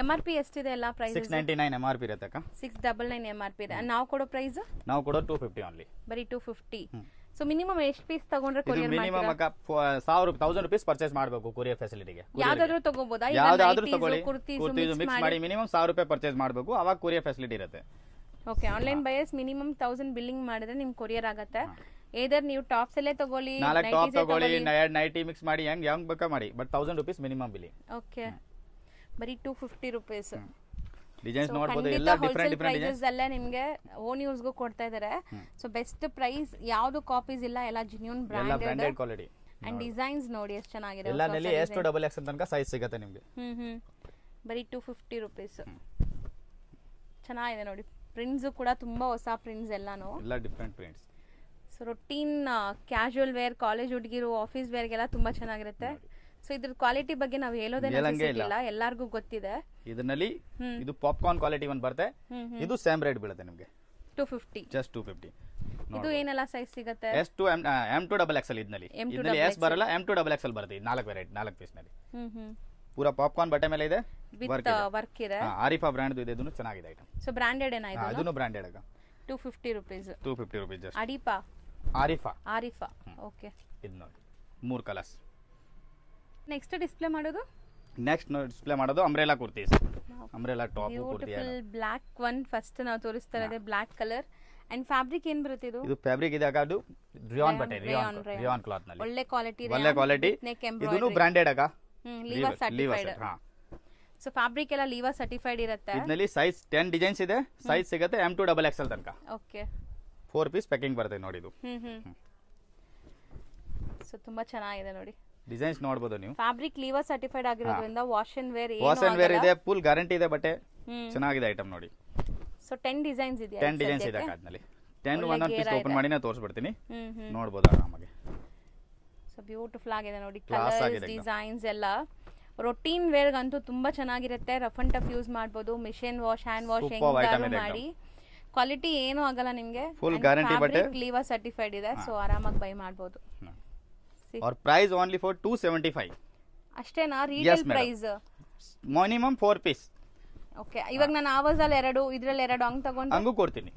MRP ಎಷ್ಟಿದೆ ಎಲ್ಲ ಪ್ರೈಸ್? 699 MRP ಇರುತ್ತೆ ಅಕ್ಕ. 699 MRP ಇದೆ. ನಾವು ಕೊಡೋ ಪ್ರೈಸ್? ನಾವು ಕೊಡೋ 250 ಓನ್ಲಿ. ಬರೀ 250. ಸೊ ಮಿನಿಮಮ್ ಎಷ್ಟು ಪೀಸ್ ತಗೊಂಡ್ರೆ ಕೊರಿಯರ್ ಮಾಡ್ತೀರಾ? ಮಿನಿಮಮ್ ಅಕ್ಕ 1000 ರೂಪೀಸ್ ಪರ್ಚೇಸ್ ಮಾಡಬೇಕು ಕೊರಿಯರ್ ಫೆಸಿಲಿಟಿಗೆ. ಯಾವ್ದಾದ್ರು ತಗೋಬಹುದಾ? ಯಾವ್ದಾದ್ರು ತಗೊಳ್ಳಿ, ಕುರ್ತಿ ಮಿಕ್ಸ್ ಮಾಡಿ ಮಿನಿಮಮ್ 1000 ರೂಪಾಯಿ ಪರ್ಚೇಸ್ ಮಾಡಬೇಕು, ಅವಾಗ ಕೊರಿಯರ್ ಫೆಸಿಲಿಟಿ ಇರುತ್ತೆ. Okay, online buyers minimum 1000 billing ಮಾಡಿದ್ರೆ ನಿಮ್ಗೆ ಕೊರಿಯರ್ ಆಗುತ್ತೆ. ಏದರ್ ನೀವು ಟಾಪ್ಸ್ ಅಲ್ಲೇ ತಗೊಳ್ಳಿ, 4 ಟಾಪ್ ತಗೊಳ್ಳಿ, ನೈಟಿ ಮಿಕ್ಸ್ ಮಾಡಿ, ಹೆಂಗ್ ಬೇಕಾ ಮಾಡಿ, but 1000 rupees minimum billing. Okay, ಬರೀ 250 ರೂಪೀಸ್. ಡಿಸೈನ್ಸ್ ನೋಡಬಹುದು, ಎಲ್ಲ ಡಿಫರೆಂಟ್ ಪ್ರೈಸಸ್ ಅಲ್ಲೇ ನಿಮಗೆ ಓನ್ ಯೂಸ್ ಗೂ ಕೊಡ್ತಾ ಇದ್ದಾರೆ. ಸೊ ಬೆಸ್ಟ್ ಪ್ರೈಸ್, ಯಾವುದು ಕಾಪೀಸ್ ಇಲ್ಲ, ಎಲ್ಲ genuine branded quality. And designs ನೋಡಿ ಎಷ್ಟು ಚೆನ್ನಾಗಿದೆ. ಎಲ್ಲಾನಲ್ಲಿ S to XXL ತನಕ ಸೈಜ್ ಸಿಗುತ್ತೆ ನಿಮಗೆ. ಬರೀ 250 ರೂಪೀಸ್. ಚೆನ್ನಾಗಿದೆ ನೋಡಿ. ಪ್ರಿಂಟ್ಸ್ ಕೂಡ ತುಂಬಾ ಹೊಸ ಪ್ರಿಂಟ್ಸ್ ಎಲ್ಲಾನು, ಎಲ್ಲ different prints. So routine casual wear, college ಹುಡುಗಿರು, ಆಫೀಸ್ ವೇರ್ಗೆಲ್ಲ ತುಂಬಾ ಚೆನ್ನಾಗಿರುತ್ತೆ. ಸೊ ಇದ್ರ ಕ್ವಾಲಿಟಿ ಬಗ್ಗೆ ನಾವು ಹೇಳೋದೇನಿಲ್ಲ, ಎಲ್ಲರಿಗೂ ಗೊತ್ತಿದೆ. ಇದರಲ್ಲಿ ಇದು ಪಾಪ್ಕಾರ್ನ್ ಕ್ವಾಲಿಟಿ ಒಂದು ಬರುತ್ತೆ. ಇದು ಸೇಮ್ ರೇಟ್ ಬೀಳುತ್ತೆ ನಿಮಗೆ, 250. ಜಸ್ಟ್ 250. ಇದು ಏನೆಲ್ಲ ಸೈಜ್ ಸಿಗುತ್ತೆ? S to M to XXL. ಇದರಲ್ಲಿ S ಬರಲ್ಲ, M to XXL ಬರುತ್ತೆ. 4 ವೆರೈಟಿ, 4 ಪೀಸ್ ನಲ್ಲಿ. ಪೂರಾ ಪಾಪ್ಕಾರ್ನ್ ಬಟ್ಟೆ ಮೇಲೆ ಇದೆ, ವರ್ಕ್ ಇದೆ. ಆರಿಫಾ ಬ್ರಾಂಡ್ ಇದೆ, ಇದನ್ನು ಚೆನ್ನಾಗಿದೆ ಐಟಮ್. ಸೊ ಬ್ರಾಂಡೆಡ್ ಏನಾ ಇದು? ಇದನ್ನು ಬ್ರಾಂಡೆಡ್ ಆಗ 250 ರೂಪೀಸ್. 250 rupees just. ಆರಿಫಾ. ಓಕೆ, ಇದು ನೋಡಿ 3 ಕಲರ್ಸ್. ನೆಕ್ಸ್ಟ್ ಡಿಸ್ಪ್ಲೇ ಮಾಡೋದು umbrella kurtis. Umbrella top kurti. Black one first ನಾವು ತೋರಿಸ್ತಾ ಇರೋದು ಬ್ಲಾಕ್ ಕಲರ್. ಅಂಡ್ ಫ್ಯಾಬ್ರಿಕ್ ಏನ್ ಬರುತ್ತೆ ಇದು? ಇದು ಫ್ಯಾಬ್ರಿಕ್ ಇದೆ ಅದು ರಿಯಾನ್ ಬಟ್ಟೆ, ರಿಯಾನ್ ಕ್ಲಾತ್ ನಲ್ಲಿ ಒಳ್ಳೆ ಕ್ವಾಲಿಟಿ. ಇದನ್ನು ಬ್ರಾಂಡೆಡ್ ಆಗ. ಲೀವಾ ಲೀವಾ ಸರ್ಟಿಫೈಡ್. ಸೆಟ್. ಹಾ, ಸೊ ಫ್ಯಾಬ್ರಿಕ್ ಎಲ್ಲ ಲೀವಾ ಸರ್ಟಿಫೈಡ್ ಇರುತ್ತೆ. ಇದರಲ್ಲಿ ಸೈಜ್ 10 ಡಿಸೈನ್ಸ್ ಇದೆ. ಸೈಜ್ ಸಿಗುತ್ತೆ M2XXL ತನಕ. ಓಕೆ, 4 ಪೀಸ್ ಪ್ಯಾಕಿಂಗ್ ಬರುತ್ತೆ ನೋಡಿ. ಇದು ಸೊ ತುಂಬಾ ಚೆನ್ನಾಗಿದೆ ನೋಡಿ. ಡಿಸೈನ್ಸ್ ನೋಡಬಹುದು ನೀವು. ಫ್ಯಾಬ್ರಿಕ್ ಲೀವಾ ಸರ್ಟಿಫೈಡ್ ಆಗಿರೋದ್ರಿಂದ wash and wear wash and wear ಇದೆ, ಫುಲ್ ಗ್ಯಾರಂಟಿ ಇದೆ ಬಟ್ಟೆ. ಚೆನ್ನಾಗಿದೆ ಐಟಮ್ ನೋಡಿ. ಸೊ 10 ಡಿಸೈನ್ಸ್ ಇದೆ. 10 ಡಿಸೈನ್ಸ್ ಇದೆ ಆದ್ಮೇಲೆ 10 ಒಂದೊಂದು ಪೀಸ್ ಓಪನ್ ಮಾಡಿ ನಾನು ತೋರಿಸ್ಬಿಡ್ತೀನಿ, ನೋಡಬಹುದು ಆರಾಮಾಗಿ. ಸೊ ಬ್ಯೂಟಿಫುಲ್ ಆಗಿದೆ ನೋಡಿ. ಕಲರ್ಸ್ ಡಿಸೈನ್ಸ್ ಎಲ್ಲ ರೊಟೀನ್ ವೇರ್ ಗಂತೂ ತುಂಬಾ ಚೆನ್ನಾಗಿರುತ್ತೆ. ರಫ್ ಅಂಡ್ ಟಫ್ ಯೂಸ್ ಮಾಡಬಹುದು. ಮಿಷಿನ್ ವಾಶ್, ಹ್ಯಾಂಡ್ ವಾಶ್ ಹೆಂಗಾರು ಮಾಡಿ. ಕ್ವಾಲಿಟಿ ಏನು ಆಗಲ್ಲ ನಿಮಗೆ. ಫುಲ್ ಗ್ಯಾರಂಟಿ ಬಟ್ಟೆ. ಲೀವಾ ಸರ್ಟಿಫೈಡ್ ಇದೆ, ಸೊ ಆರಾಮಾಗಿ ಬೈ ಮಾಡಬಹುದು. और प्राइस ओनली फॉर 275 ಅಷ್ಟೇನಾ retail price? Minimum 4 piece. Okay, ಇವಾಗ ನಾನು ಆವಾಜ್ ಅಲ್ಲಿ 2 ಇದ್ರಲ್ಲಿ 2 ಹಂಗ್ ತಗೊಂಡು ಹಂಗೂ ಕೊಡ್ತೀನಿ.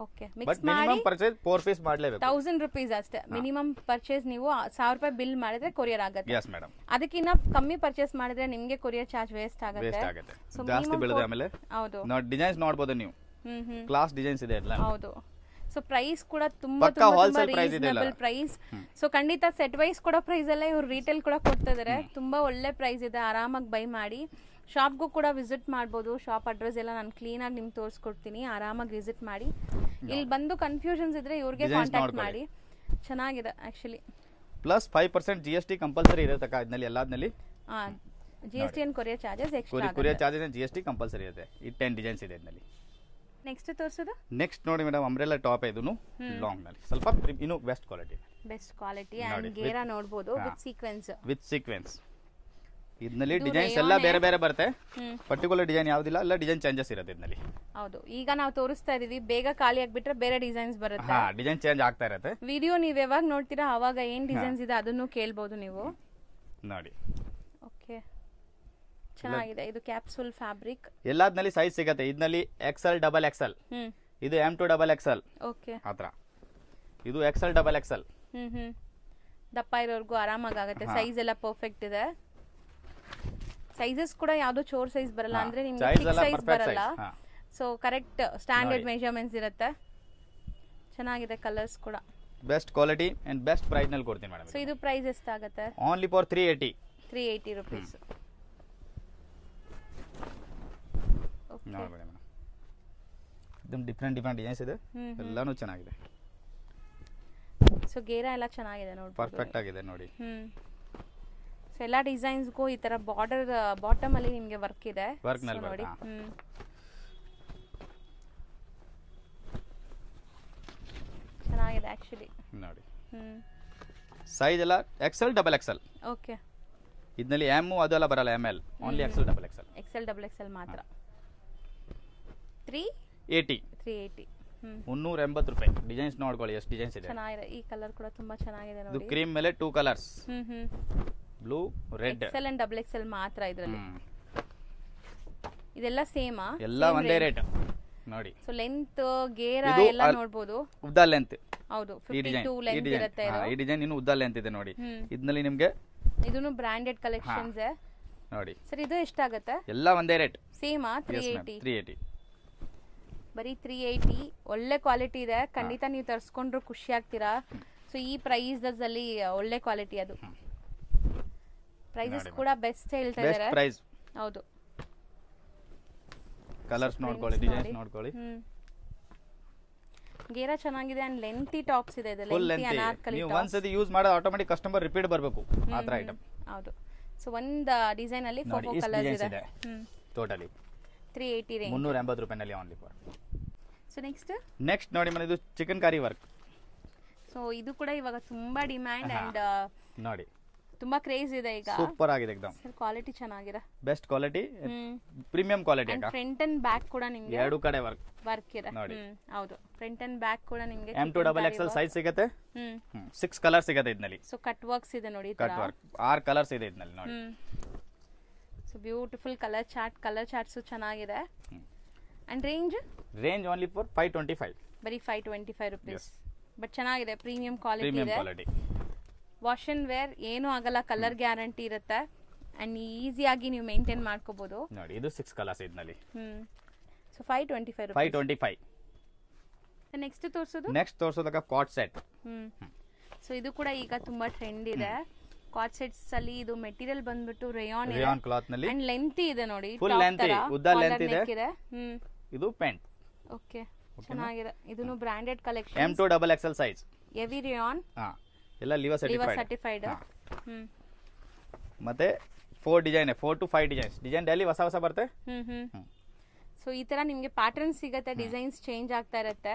ಓಕೆ, ಬಟ್ ಮಿಕ್ಸ್ ಮಾಡಿ ಮಿನಿಮಮ್ ಪರ್ಚೇಸ್ 4 ಪೀಸ್ ಮಾಡಲೇಬೇಕು. 1000 ರೂಪೀಸ್ ಅಷ್ಟೇ ಮಿನಿಮಮ್ ಪರ್ಚೇಸ್. ನೀವು 1000 ರೂಪಾಯಿ ಬಿಲ್ ಮಾಡಿದ್ರೆ ಕೊರಿಯರ್ ಆಗುತ್ತೆ. Yes madam. ಅದಕ್ಕಿಂತ ಕಮ್ಮಿ ಪರ್ಚೇಸ್ ಮಾಡಿದ್ರೆ ನಿಮಗೆ ಕೊರಿಯರ್ ಚಾರ್ಜ್ ವೇಸ್ಟ್ ಆಗುತ್ತೆ. ಜಾಸ್ತಿ ಬೀಳುತ್ತೆ ಆಮೇಲೆ. ಹೌದು, ಡಿಸೈನ್ಸ್ ನೋಡಬಹುದು ನೀವು. ಕ್ಲಾಸ್ ಡಿಸೈನ್ಸ್ ಇದೆ ಎಲ್ಲ. ಹೌದು. ಸೊ ಪ್ರೈಸ್ ಕೂಡ ತುಂಬಾ ರೀಸನಬಲ್ ಪ್ರೈಸ್. ಸೊ ಖಂಡಿತ ಸೆಟ್ ವೈಸ್ ಕೂಡ ಪ್ರೈಸ್ ಅಲ್ಲ, ಇವ್ರು ರಿಟೇಲ್ ಕೂಡ ಕೊಡ್ತಾ ಇದಾರೆ. ತುಂಬಾ ಒಳ್ಳೆ ಪ್ರೈಸ್ ಇದೆ, ಆರಾಮಾಗಿ ಬೈ ಮಾಡಿ. ಶಾಪ್ಗೂ ಕೂಡ ವಿಸಿಟ್ ಮಾಡ್ಬೋದು. ಶಾಪ್ ಅಡ್ರೆಸ್ ಎಲ್ಲ ನಾನು ಕ್ಲೀನ್ ಆಗಿ ನಿಮ್ಗೆ ತೋರಿಸ್ಕೊಡ್ತೀನಿ, ಆರಾಮಾಗಿ ವಿಸಿಟ್ ಮಾಡಿ. ಇಲ್ಲಿ ಬಂದು ಕನ್ಫ್ಯೂಷನ್ಸ್ ಇದ್ರೆ ಇವ್ರಿಗೆ ಕಾಂಟ್ಯಾಕ್ಟ್ ಮಾಡಿ. ಚೆನ್ನಾಗಿದೆ ಆಕ್ಚುಲಿ. ಪ್ಲಸ್ 5% GST ಕಂಪಲ್ಸರಿ ಇರುತ್ತೆ ಅದರಲ್ಲಿ ಎಲ್ಲಾದ್ನಲ್ಲಿ. GST and courier charges extra. Courier charges and GST compulsory ಇರುತ್ತೆ. ಈ 10 ಡಿಸೈನ್ಸ್ ಇದೆ ಇದರಲ್ಲಿ. ನೆಕ್ಸ್ಟ್ ತೋರಿಸೋದು. ನೆಕ್ಸ್ಟ್ ನೋಡಿ ಮೇಡಮ್, ಅಂಬ್ರೆಲಾ ಟಾಪ್ ಇದನ್ನು ಲಾಂಗ್ ನಲ್ಲಿ ಸ್ವಲ್ಪ ಇನ್ನು best quality. Best quality and ಗೇರಾ ನೋಡಬಹುದು ವಿತ್ ಸೀಕ್ವೆನ್ಸ್. With sequins. ಇದರಲ್ಲಿ ಡಿಸೈನ್ಸ್ ಎಲ್ಲ ಬೇರೆ ಬೇರೆ ಬರುತ್ತೆ. ಪರ್ಟಿಕ್ಯುಲರ್ ಡಿಸೈನ್ ಯಾವುದಿಲ್ಲ, ಎಲ್ಲ ಡಿಸೈನ್ ಚೇಂಜಸ್ ಇರುತ್ತೆ ಇದರಲ್ಲಿ. ಹೌದು, ಈಗ ನಾವು ತೋರಿಸ್ತಾ ಇದೀವಿ. ಬೇಗ ಖಾಲಿ ಆಗ್ಬಿಟ್ರೆ ಬೇರೆ ಡಿಸೈನ್ಸ್ ಬರುತ್ತೆ. ಹಾ, ಡಿಸೈನ್ ಚೇಂಜ್ ಆಗ್ತಾ ಇರುತ್ತೆ. ವಿಡಿಯೋ ನೀವು ಯಾವಾಗ ನೋಡ್ತೀರಾ ಅವಾಗ ಏನ್ ಡಿಸೈನ್ಸ್ ಇದೆ ಅದನ್ನು ಕೇಳಬಹುದು ನೀವು ನೋಡಿ. ಓಕೆ, ಚೆನ್ನಾಗಿದೆ. ಇದು ಕ್ಯಾಪ್ಸೂಲ್ ಫ್ಯಾಬ್ರಿಕ್. ಎಲ್ಲಾದ್ನಲ್ಲಿ ಸೈಜ್ ಸಿಗುತ್ತೆ. ಇದರಲ್ಲಿ XL XXL, ಇದು M2XXL. ಓಕೆ, ಆತರ. ಇದು XL XXL. ದಪ್ಪ ಇರೋರ್ಗೂ ಆರಾಮಾಗುತ್ತೆ. ಸೈಜ್ ಎಲ್ಲ ಪರ್ಫೆಕ್ಟ್ ಇದೆ. ಸೈಜಸ್ ಕೂಡ ಯಾವ್ದು ಚೋರ್ ಸೈಜ್ ಬರಲ್ಲ, ಅಂದ್ರೆ ನಿಮ್ಗೆ ಫಿಕ್ಸ್ ಸೈಜ್ ಬರಲ್ಲ. ಸೊ ಕರೆಕ್ಟ್ ಸ್ಟ್ಯಾಂಡರ್ಡ್ ಮೆಜರ್ಮೆಂಟ್ಸ್ ಇರುತ್ತೆ. ಚೆನ್ನಾಗಿದೆ. ಕಲರ್ಸ್ ಕೂಡ best quality and best price ನಲ್ಲಿ ಕೊಡ್ತೀನಿ ಮೇಡಮ್. ಸೊ ಇದು ಪ್ರೈಸ್ ಎಷ್ಟಾಗುತ್ತೆ? Only for 380 rupees. ನೋಡಿ ಮೇಡಮ್, ಇದೊಂದು ಡಿಫರೆಂಟ್ ಡಿಸೈನ್ಸ್ ಇದೆ, ಎಲ್ಲಾನು ಚೆನ್ನಾಗಿದೆ. ಸೊ ಗೇರಾ ಎಲ್ಲ ಚೆನ್ನಾಗಿದೆ ನೋಡಿ, ಪರ್ಫೆಕ್ಟ್ ಆಗಿದೆ ನೋಡಿ. ಸೊ ಎಲ್ಲ ಡಿಸೈನ್ಸ್ಗೂ ಈ ತರ ಬಾರ್ಡರ್ ಬಾಟಮ್ ಅಲ್ಲಿ ನಿಮಗೆ ವರ್ಕ್ ಇದೆ. ವರ್ಕ್ ನಲ್ಲಿ ನೋಡಿ. ಚೆನ್ನಾಗಿದೆ ಆಕ್ಚುಲಿ ನೋಡಿ. ಸೈಜ್ ಎಲ್ಲ XL XXL. ಓಕೆ, ಇದರಲ್ಲಿ M ಅದೆಲ್ಲ ಬರಲ್ಲ, ML only XL XXL. XL ಮಾತ್ರ. 380 380 ರೂಪಾಯಿ. ಡಿಸೈನ್ಸ್ ನೋಡ್ಕೊಳ್ಳಿ ಎಷ್ಟು ಡಿಸೈನ್ಸ್ ಇದೆ. ಚೆನ್ನಾಗಿದೆ. ಈ ಕಲರ್ ಕೂಡ ತುಂಬಾ ಚೆನ್ನಾಗಿದೆ ನೋಡಿ. ಇದು ಕ್ರೀಮ್ ಮೇಲೆ 2 colours, blue red. XL and XXL ಮಾತ್ರ ಇದರಲ್ಲಿ. ಇದೆಲ್ಲ ಸೇಮಾ? ಎಲ್ಲ ಒಂದೇ ರೇಟ್ ನೋಡಿ. ಸೊ ಲೆಂತ್ ಗೇರಾ ಎಲ್ಲ ನೋಡಬಹುದು. ಉದ್ದ ಲೆಂತ್. ಹೌದು, 52 ಲೆಂತ್ ಇರುತ್ತೆ. ಈ ಡಿಸೈನ್ ಇನ್ನು ಉದ್ದ ಲೆಂತ್ ಇದೆ ನೋಡಿ. ಇದರಲ್ಲಿ ನಿಮಗೆ ಇದನ್ನು ಬ್ರಾಂಡೆಡ್ ಕಲೆಕ್ಷನ್ಸ್ ನೋಡಿ. ಸರ್ ಇದು ಎಷ್ಟಾಗುತ್ತೆ? ಎಲ್ಲ ಒಂದೇ ರೇಟ್. ಸೇಮಾ? 380. ಬರೀ 380. ಒಳ್ಳೆ ಕ್ವಾಲಿಟಿ ಇದೆ. ಖಂಡಿತ ನೀವು ತರಿಸ್ಕೊಂಡ್ರು ಖುಷಿ ಆಗ್ತೀರಾ. ಸೊ ಈ ಪ್ರೈಸ್ ಅಲ್ಲಿ ಒಳ್ಳೆ ಕ್ವಾಲಿಟಿ. ಅದು ಪ್ರೈಸಸ್ ಕೂಡ ಬೆಸ್ಟ್ ಹೇಳ್ತಾ ಇದ್ದಾರೆ. ಪ್ರೈಸ್. ಹೌದು. ಕಲರ್ಸ್ ನೋಡ್ಕೊಳ್ಳಿ, ಡಿಸೈನ್ಸ್ ನೋಡ್ಕೊಳ್ಳಿ. ಗೇರಾ ಚೆನ್ನಾಗಿದೆ ಅಂಡ್ ಲೆಂತಿ ಟಾಪ್ಸ್ ಇದೆ. ಇದು ಲೆಂತಿ ಅನಾರ್ಕಲಿ ನೀವು ಒಂದ್ಸತಿ ಯೂಸ್ ಮಾಡೋದು ಆಟೋಮೆಟಿಕ್ ಕಸ್ಟಮರ್ ರಿಪೀಟ್ ಬರಬೇಕು ಆ ತರ ಐಟಮ್. ಹೌದು. ಸೊ ಒಂದು ಡಿಸೈನ್ ಅಲ್ಲಿ 4 ಕಲರ್ಸ್ ಇದೆ. Totally 380 range. 380 ರೂಪಾಯಿನಲ್ಲಿ ಓನ್ಲಿ ಫಾರ್. ಸೊ ನೆಕ್ಸ್ಟ್ ನೋಡಿ ಮೇಡಮ್, ಇದು ಚಿಕನ್ ಕಾರಿ ವರ್ಕ್. ಸೊ ಇದು ಕೂಡ ಇವಾಗ ತುಂಬಾ ಡಿಮ್ಯಾಂಡ್ ಅಂಡ್ ನೋಡಿ ತುಂಬಾ ಕ್ರೇಜ್ ಇದೆ ಈಗ. ಸೂಪರ್ ಆಗಿದೆ एकदम. ಸರ್ ಕ್ವಾಲಿಟಿ ಚೆನ್ನಾಗಿದೆ. Best quality, premium quality. And front and back ಕೂಡ ನಿಮಗೆ ಎರಡು ಕಡೆ ವರ್ಕ್ ಇದೆ ನೋಡಿ. ಹೌದು, ಫ್ರಂಟ್ ಅಂಡ್ ಬ್ಯಾಕ್ ಕೂಡ ನಿಮಗೆ M2XXL ಸೈಜ್ ಸಿಗುತ್ತೆ. 6 ಕಲರ್ ಸಿಗುತ್ತೆ ಇದರಲ್ಲಿ. ಸೊ ಕಟ್ ವರ್ಕ್ಸ್ ಇದೆ ನೋಡಿ. ಕಟ್ ವರ್ಕ್ 6 ಕಲರ್ಸ್ ಇದೆ ಇದರಲ್ಲಿ ನೋಡಿ. ಸೊ ಬ್ಯೂಟಿಫುಲ್ ಕಲರ್ ಚಾರ್ಟ್ಸ್ ಚೆನ್ನಾಗಿದೆ. And range only for 525. ಬರೀ 525 ರೂಪೀಸ್. ಬಟ್ ಚೆನ್ನಾಗಿದೆ, ಪ್ರೀಮಿಯಂ ಕ್ವಾಲಿಟಿ ಇದೆ. ವಾಶ್ ಅಂಡ್ ವೇರ್ ಏನು ಆಗಲ್ಲ, ಕಲರ್ ಗ್ಯಾರಂಟಿ ಇರುತ್ತೆ ಅಂಡ್ ಈಸಿಯಾಗಿ ನೀವು ಮೇಂಟೈನ್ ಮಾಡ್ಕೋಬಹುದು ನೋಡಿ. ಇದು 6 ಕಲರ್ಸ್ ಇದರಲ್ಲಿ. ಸೊ 525 525. ನೆಕ್ಸ್ಟ್ ತೋರಿಸೋದಕ್ಕೆ ಕಾಟ್ ಸೆಟ್. ಸೊ ಇದು ಕೂಡ ಈಗ ತುಂಬಾ ಟ್ರೆಂಡ್ ಇದೆ. ಕಾರ್ಡ್ ಸೆಟ್ಸ್ ಅಲ್ಲಿ ಇದು ಮೆಟೀರಿಯಲ್ ಬಂದ್ಬಿಟ್ಟು ರೇಯಾನ್ ರೇಯಾನ್ ಕ್ಲಾತ್ ನಲ್ಲಿ ಅಂಡ್ ಲೆಂತ್ ಇದೆ ನೋಡಿ, ಫುಲ್ ಲೆಂತ್ ಉದ್ದ ಲೆಂತ್ ಇದೆ. ಇದು ಪ್ಯಾಂಟ್. ಓಕೆ, ಚೆನ್ನಾಗಿದೆ. ಇದನ್ನು branded collection, M2XXL size, heavy rayon, ಎಲ್ಲ ಲಿವರ್ ಸರ್ಟಿಫೈಡ್. ಮತ್ತೆ 4 ಡಿಸೈನ್, 4 to 5 ಡಿಸೈನ್ ಡೈಲಿ ಹೊಸ ಹೊಸ ಬರುತ್ತೆ. ಸೊ ಈ ತರ ನಿಮ್ಗೆ ಪ್ಯಾಟರ್ನ್ ಸಿಗುತ್ತೆ, ಡಿಸೈನ್ಸ್ ಚೇಂಜ್ ಆಗ್ತಾ ಇರುತ್ತೆ.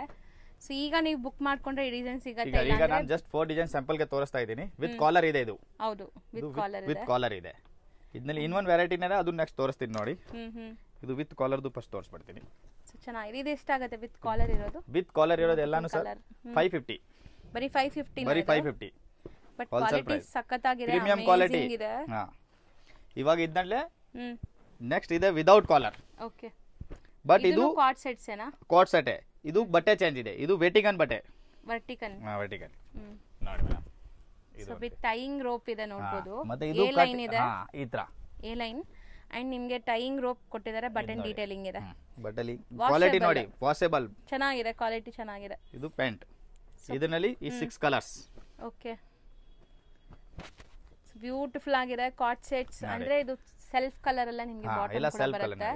ಸೊ ಈಗ ನೀವು ಬುಕ್ ಮಾಡ್ಕೊಂಡ್ರೆ ಈ ಡಿಸೈನ್ ಸಿಗುತ್ತೆ. ಈಗ ನಾನು ಜಸ್ಟ್ 4 ಡಿಸೈನ್ ಸ್ಯಾಂಪಲ್ ಗೆ ತೋರಿಸ್ತಾ ಇದ್ದೀನಿ. ವಿತ್ ಕಾಲರ್ ಇದೆ ಇದು. ಹೌದು, ವಿತ್ ಕಾಲರ್ ಇದೆ. ಇದರಲ್ಲಿ ಇನ್ನೊಂದು ವೆರೈಟಿ ಇದೆ, ಅದು ನೆಕ್ಸ್ಟ್ ತೋರಿಸ್ತೀನಿ ನೋಡಿ. ಇದು ವಿತ್ ಕಾಲರ್ದು ಫಸ್ಟ್ ತೋರಿಸ್ಬಿಡ್ತೀನಿ. ಸೊ ಚೆನ್ನಾಗಿದೆ. ಇದು ಎಷ್ಟಾಗುತ್ತೆ ವಿತ್ ಕಾಲರ್ ಇರೋದು? ವಿತ್ ಕಾಲರ್ ಇರೋದು ಎಲ್ಲಾನು ಸರ್ 550. ಬರೀ 550. ಬರೀ 550. ಬಟ್ ಕ್ವಾಲಿಟಿ ಸಕ್ಕತ್ತಾಗಿದೆ, ಪ್ರೀಮಿಯಂ ಕ್ವಾಲಿಟಿ ಇದೆ. ಇವಾಗ ಇದನ್ನಲ್ಲೇ ನೆಕ್ಸ್ಟ್ ಇದೆ ವಿದೌಟ್ ಕಾಲರ್. ಓಕೆ, ಬಟ್ ಇದು ಕಾರ್ಡ್ ಸೆಟ್ಸ್ ಏನಾ? Card set. ಇದು ಬಟ್ಟೆ ಚೇಂಜ್ ಇದೆ. ಇದು ವೆಟಿಕನ್ ಬಟ್ಟೆ, ವರ್ಟಿಕನ್ ನೋಡಿ madam. So with tying rope ಇದೆ ನೋಡಬಹುದು. ಮತ್ತೆ ಇದು ಲೈನ್ ಇದೆ, ಈ ತರ ಎ ಲೈನ್ ಅಂಡ್ ನಿಮಗೆ ಟೈಯಿಂಗ್ ರೋಪ್ ಕೊಟ್ಟಿದ್ದಾರೆ. ಬಟನ್ ಡೀಟೇಲಿಂಗ್ ಇದೆ. ಬಟ್ಟಲಿ ಕ್ವಾಲಿಟಿ ನೋಡಿ, ವಾಷೇಬಲ್ ಚೆನ್ನಾಗಿದೆ, ಕ್ವಾಲಿಟಿ ಚೆನ್ನಾಗಿದೆ. ಇದು ಪ್ಯಾಂಟ್. ಇದರಲ್ಲಿ ಈ 6 ಕಲರ್ಸ್. ಓಕೆ, ಬ್ಯೂಟಿಫುಲ್ ಆಗಿದೆ. ಕಾರ್ಡ್ ಸೆಟ್ಸ್ ಅಂದ್ರೆ ಇದು ಸೆಲ್ಫ್ ಕಲರ್ ಎಲ್ಲ ನಿಮಗೆ ಬಾಟಮ್ ಕೂಡ ಬರುತ್ತೆ.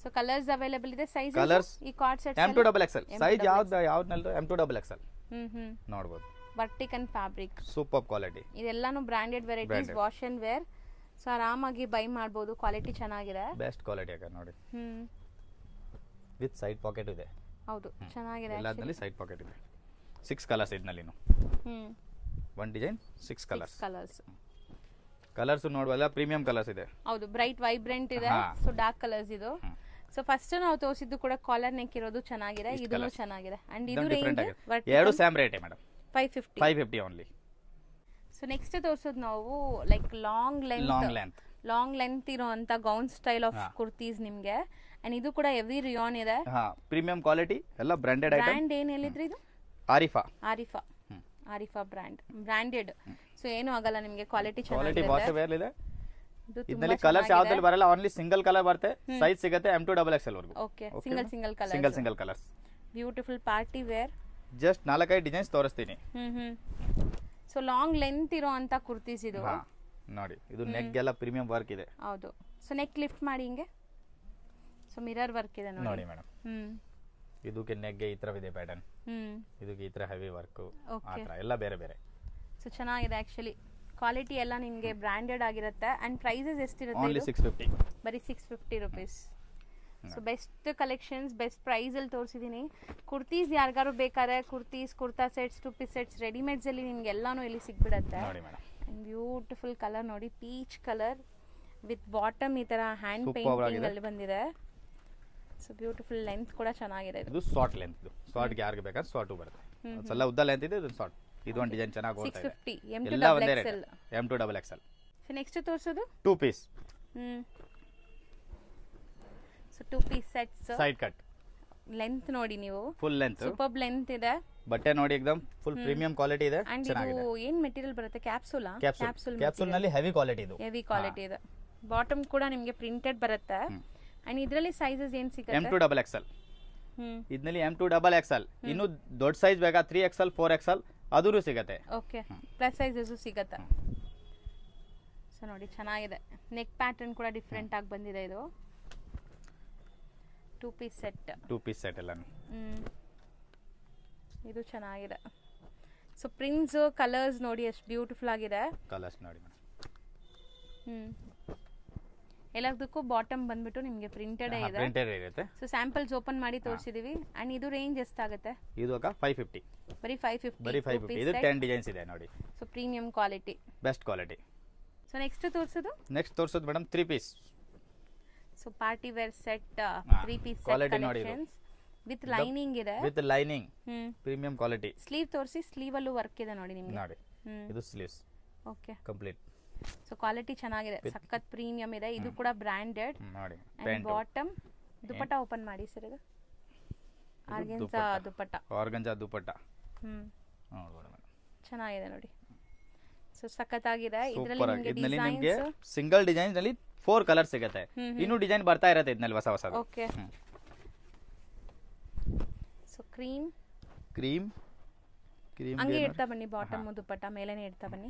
ಸೊ ಕಲರ್ಸ್ ಅವೈಲೇಬಲ್ ಇದೆ. ಸೈಜ್ ಕಲರ್ಸ್ ಈ ಕಾರ್ಡ್ ಸೆಟ್ಸ್ M2XXL ಸೈಜ್ ಯಾವ್ದನಲ್ದು M2XXL ನೋಡಬಹುದು. ವರ್ಟಿಕನ್ ಫ್ಯಾಬ್ರಿಕ್, ಸೂಪರ್ ಕ್ವಾಲಿಟಿ. ಇದೆಲ್ಲಾನು branded varieties, wash and wear. So ಆರಾಮಾಗಿ ಬೈ ಮಾಡಬಹುದು, ಕ್ವಾಲಿಟಿ ಚೆನ್ನಾಗಿದೆ, ಬೆಸ್ಟ್ ಕ್ವಾಲಿಟಿ ಆಗ ನೋಡಿ. ವಿತ್ ಸೈಡ್ ಪಾಕೆಟ್ ಇದೆ. ಹೌದು, ಚೆನ್ನಾಗಿದೆ. ಎಲ್ಲದರಲ್ಲಿ ಸೈಡ್ ಪಾಕೆಟ್ ಇದೆ. 6 ಕಲರ್ಸ್ ಇದನ್ನಲ್ಲಿನು. 1 ಡಿಸೈನ್ 6 ಕಲರ್ಸ್. ಕಲರ್ಸ್ ನೋಡುವಲ್ಲ, ಪ್ರೀಮಿಯಂ ಕಲರ್ಸ್ ಇದೆ. ಹೌದು, ಬ್ರೈಟ್ ವೈಬ್ರೆಂಟ್ ಇದೆ. ಸೊ ಡಾರ್ಕ್ ಕಲರ್ಸ್ ಇದು. ಸೊ ಫಸ್ಟ್ ನಾವು ತೋರಿಸಿದ್ದು ಕೂಡ ಕಾಲರ್ ನೆಕ್ ಇರೋದು ಚೆನ್ನಾಗಿದೆ, ಇದನ್ನು ಚೆನ್ನಾಗಿದೆ. ಅಂಡ್ ಇದು ರೇಂಜ್ ಎರಡು same rate madam, 550 only. So next ತೋರಿಸೋದು ನಾವು ಲೈಕ್ ಲಾಂಗ್ ಲೆಂತ್ ಇರೋಂತ ಗೌನ್ ಸ್ಟೈಲ್ ಆಫ್ ಕುರ್ತೀಸ್ ನಿಮ್ಗೆ. ಅಂಡ್ ಇದು ಕೂಡ ಹೆವಿ ರಿಯಾನ್ ಇದೆ. ಪ್ರೀಮಿಯಂ ಕ್ವಾಲಿಟಿ, ಎಲ್ಲ ಬ್ರಾಂಡೆಡ್ ಐಟಮ್. ಬ್ರಾಂಡ್ ಏನ್ ಹೇಳಿದ್ರಿ ಇದು? ಆರಿಫಾ ಬ್ರಾಂಡೆಡ್. ಸೊ ಏನು ಆಗಲ್ಲ ನಿಮಗೆ, ಕ್ವಾಲಿಟಿ ಚೆನ್ನಾಗಿದೆ. ಇದೆ. ಇದರಲ್ಲಿ ಕಲರ್ಸ್ ಯಾವ್ದ್ರಲ್ಲಿ ಬರಲ್ಲ, ಓನ್ಲಿ ಸಿಂಗಲ್ ಕಲರ್ ಬರುತ್ತೆ. ಸೈಜ್ ಸಿಗುತ್ತೆ M2XXL ವರೆಗೂ. Okay, single colours. Beautiful party wear. Just 4-5 designs ತೋರಿಸ್ತೀನಿ. ಸೊ ಲಾಂಗ್ ಲೆಂತ್ ಇರೋ ಅಂತ ಕುರ್ತೀಸ್ ಇದು ನೋಡಿ. ಇದು ನೆಕ್ ಎಲ್ಲ ಪ್ರೀಮಿಯಂ ವರ್ಕ್ ಇದೆ. ಹೌದು. ಸೊ ನೆಕ್ ಲಿಫ್ಟ್ ಮಾಡಿ ಹಿಂಗೆ. ಸೊ ಮಿರರ್ ವರ್ಕ್ ಇದೆ ನೋಡಿ ಮೇಡಮ್. ಇದಕ್ಕೆ ನೆಕ್ ಗೆ ಈ ತರ ಇದೆ ಪ್ಯಾಟರ್ನ್, ಇದಕ್ಕೆ ಈ ತರ ಹೆವಿ ವರ್ಕ್, ಆ ತರ ಎಲ್ಲ ಬೇರೆ ಬೇರೆ. ಸೊ ಚೆನ್ನಾಗಿದೆ ಆಕ್ಚುಲಿ, ಕ್ವಾಲಿಟಿ ಎಲ್ಲ ನಿಮಗೆ ಬ್ರಾಂಡೆಡ್ ಆಗಿರುತ್ತೆ. ಅಂಡ್ ಪ್ರೈಸಸ್ ಎಷ್ಟಿರುತ್ತೆ? ಓನ್ಲಿ 650. ಬರೀ 650 rupees. So best collections, best price ಅಲ್ಲಿ ತೋರಿಸಿದೀನಿ. ಕುರ್ತೀಸ್ ಯಾರಿಗಾರು ಬೇಕಾದ್ರೆ kurtis, kurta sets, 2 piece sets, readymades ಅಲ್ಲಿ ನಿಮ್ಗೆ ಎಲ್ಲಾನು ಇಲ್ಲಿ ಸಿಗ್ಬಿಡತ್ತೆ. ಅಂಡ್ ಬ್ಯೂಟಿಫುಲ್ ಕಲರ್ ನೋಡಿ, ಪೀಚ್ ಕಲರ್ ವಿತ್ ಬಾಟಮ್ ಈ ತರ ಹ್ಯಾಂಡ್ ಪೇಂಟಿಂಗ್ ಅಲ್ಲಿ ಬಂದಿದೆ. ಸೊ ಬ್ಯೂಟಿಫುಲ್ ಲೆಂತ್ ಕೂಡ ಚೆನ್ನಾಗಿದೆ. ಇದು ಶಾರ್ಟ್ ಲೆಂತ್, ಶಾರ್ಟ್ ಗೆ ಯಾರಿಗೆ ಬೇಕಾದ್ರೆ ಶಾರ್ಟ್ ಬರುತ್ತೆ. ಸ್ವಲ್ಪ ಉದ್ದ ಲೆಂತ್ ಇದೆ, ಇದು ಶಾರ್ಟ್. ಇದು ಒಂದು ಡಿಸೈನ್ ಚೆನ್ನಾಗಿ ಹೋಗ್ತಾ ಇದೆ. 650 ಎಲ್ಲ ಒಂದೇ ರೇಟ್, M2XXL. ಸೊ ನೆಕ್ಸ್ಟ್ ತೋರಿಸೋದು 2 piece. So 2 piece sets, side cut. Length ನೋಡಿ ನೀವು, ಫುಲ್ ಲೆಂತ್, ಸೂಪರ್ ಲೆಂತ್ ಇದೆ. ಬಟ್ಟೆ ನೋಡಿ ಎಕ್ದಮ್ ಫುಲ್ ಪ್ರೀಮಿಯಂ ಕ್ವಾಲಿಟಿ ಇದೆ, ಚೆನ್ನಾಗಿದೆ. ಇದು ಏನ್ ಮೆಟೀರಿಯಲ್ ಬರುತ್ತೆ? ಕ್ಯಾಪ್ಸೂಲ್ ನಲ್ಲಿ ಹೆವಿ ಕ್ವಾಲಿಟಿ ಇದೆ. ಬಾಟಮ್ ಕೂಡ ನಿಮಗೆ ಪ್ರಿಂಟೆಡ್ ಬರುತ್ತೆ. ಅಂಡ್ ಇದರಲ್ಲಿ ಸೈಜಸ್ ಏನ್ ಸಿಗುತ್ತೆ? M2XXL. ಇದರಲ್ಲಿ M2XXL. ಇನ್ನು ದೊಡ್ಡ ಸೈಜ್ ಬೇಕಾ 3XL 4XL ಅದೂ ಸಿಗುತ್ತೆ. ಓಕೆ, ಪ್ಲಸ್ ಸೈಜಸ್ ಸಿಗುತ್ತೆ. ಸೊ ನೋಡಿ ಚೆನ್ನಾಗಿದೆ, ನೆಕ್ ಪ್ಯಾಟರ್ನ್ ಕೂಡ ಡಿಫರೆಂಟ್ ಆಗಿ ಬಂದಿದೆ. ಇದು 2 ಪೀಸ್ ಸೆಟ್ ಎಲ್ಲಾನು. ಇದು ಚೆನ್ನಾಗಿದೆ. ಸೊ ಪ್ರಿಂಟ್ಸ್, ಕಲರ್ಸ್ ನೋಡಿ ಎಷ್ಟು ಬ್ಯೂಟಿಫುಲ್ ಆಗಿದೆ. ಕಲರ್ಸ್ ನೋಡಿ ಎಲ್ಲದಕ್ಕೂ ಬಾಟಮ್ ಬಂದ್ಬಿಟ್ಟು ನಿಮಗೆ ಪ್ರಿಂಟೆಡ್ ಇರುತ್ತೆ. ಸೊ ಸ್ಯಾಂಪಲ್ಸ್ ಓಪನ್ ಮಾಡಿ ತೋರಿಸಿದೀವಿ. ಅಂಡ್ ಇದು ರೇಂಜ್ ಎಷ್ಟಾಗುತ್ತೆ? ಇದು 550. ಬರೀ 550. ಇದು 10 ಡಿಸೈನ್ಸ್ ಇದೆ ನೋಡಿ. So premium quality, best quality. So next ತೋರಿಸೋದು madam 3 piece. So party wear set, 3 piece set collections with lining ಇದೆ. With lining, premium quality. Sleeve ತೋರಿಸಿ, ಸ್ಲೀವ್ ಅಲ್ಲೂ ವರ್ಕ್ ಇದೆ ನೋಡಿ ನಿಮಗೆ. ನೋಡಿ ಇದು sleeves. Okay, complete. So quality ಚೆನ್ನಾಗಿದೆ, ಸಖತ್ ಪ್ರೀಮಿಯಂ ಇದೆ. ಇದು ಕೂಡ ಬ್ರಾಂಡೆಡ್. ನೋಡಿ ಅಂಡ್ ಬಾಟಮ್ ದುಪಟ್ಟ ಓಪನ್ ಮಾಡಿ ಸರ್. ಇದು ಆರ್ಗಂಜಾ ದುಪಟ್ಟ ಚೆನ್ನಾಗಿದೆ ನೋಡಿ. ಸೊ ಸಖತ್ತಾಗಿದೆ. ಇದರಲ್ಲಿ ನಿಮಗೆ ಸಿಂಗಲ್ ಡಿಸೈನ್ ನಲ್ಲಿ 4 ಕಲರ್ ಸಿಗುತ್ತೆ. ಇನ್ನು ಡಿಸೈನ್ ಬರ್ತಾ ಇರುತ್ತೆ ಇದರಲ್ಲಿ ಹೊಸ ಹೊಸ. ಓಕೆ, ಸೊ ಕ್ರೀಮ್, ಹಂಗೆ ಇಡ್ತಾ ಬನ್ನಿ, ಬಾಟಮ್ ದುಪ್ಪಟ್ಟ ಮೇಲೆನೆ ಇಡ್ತಾ ಬನ್ನಿ.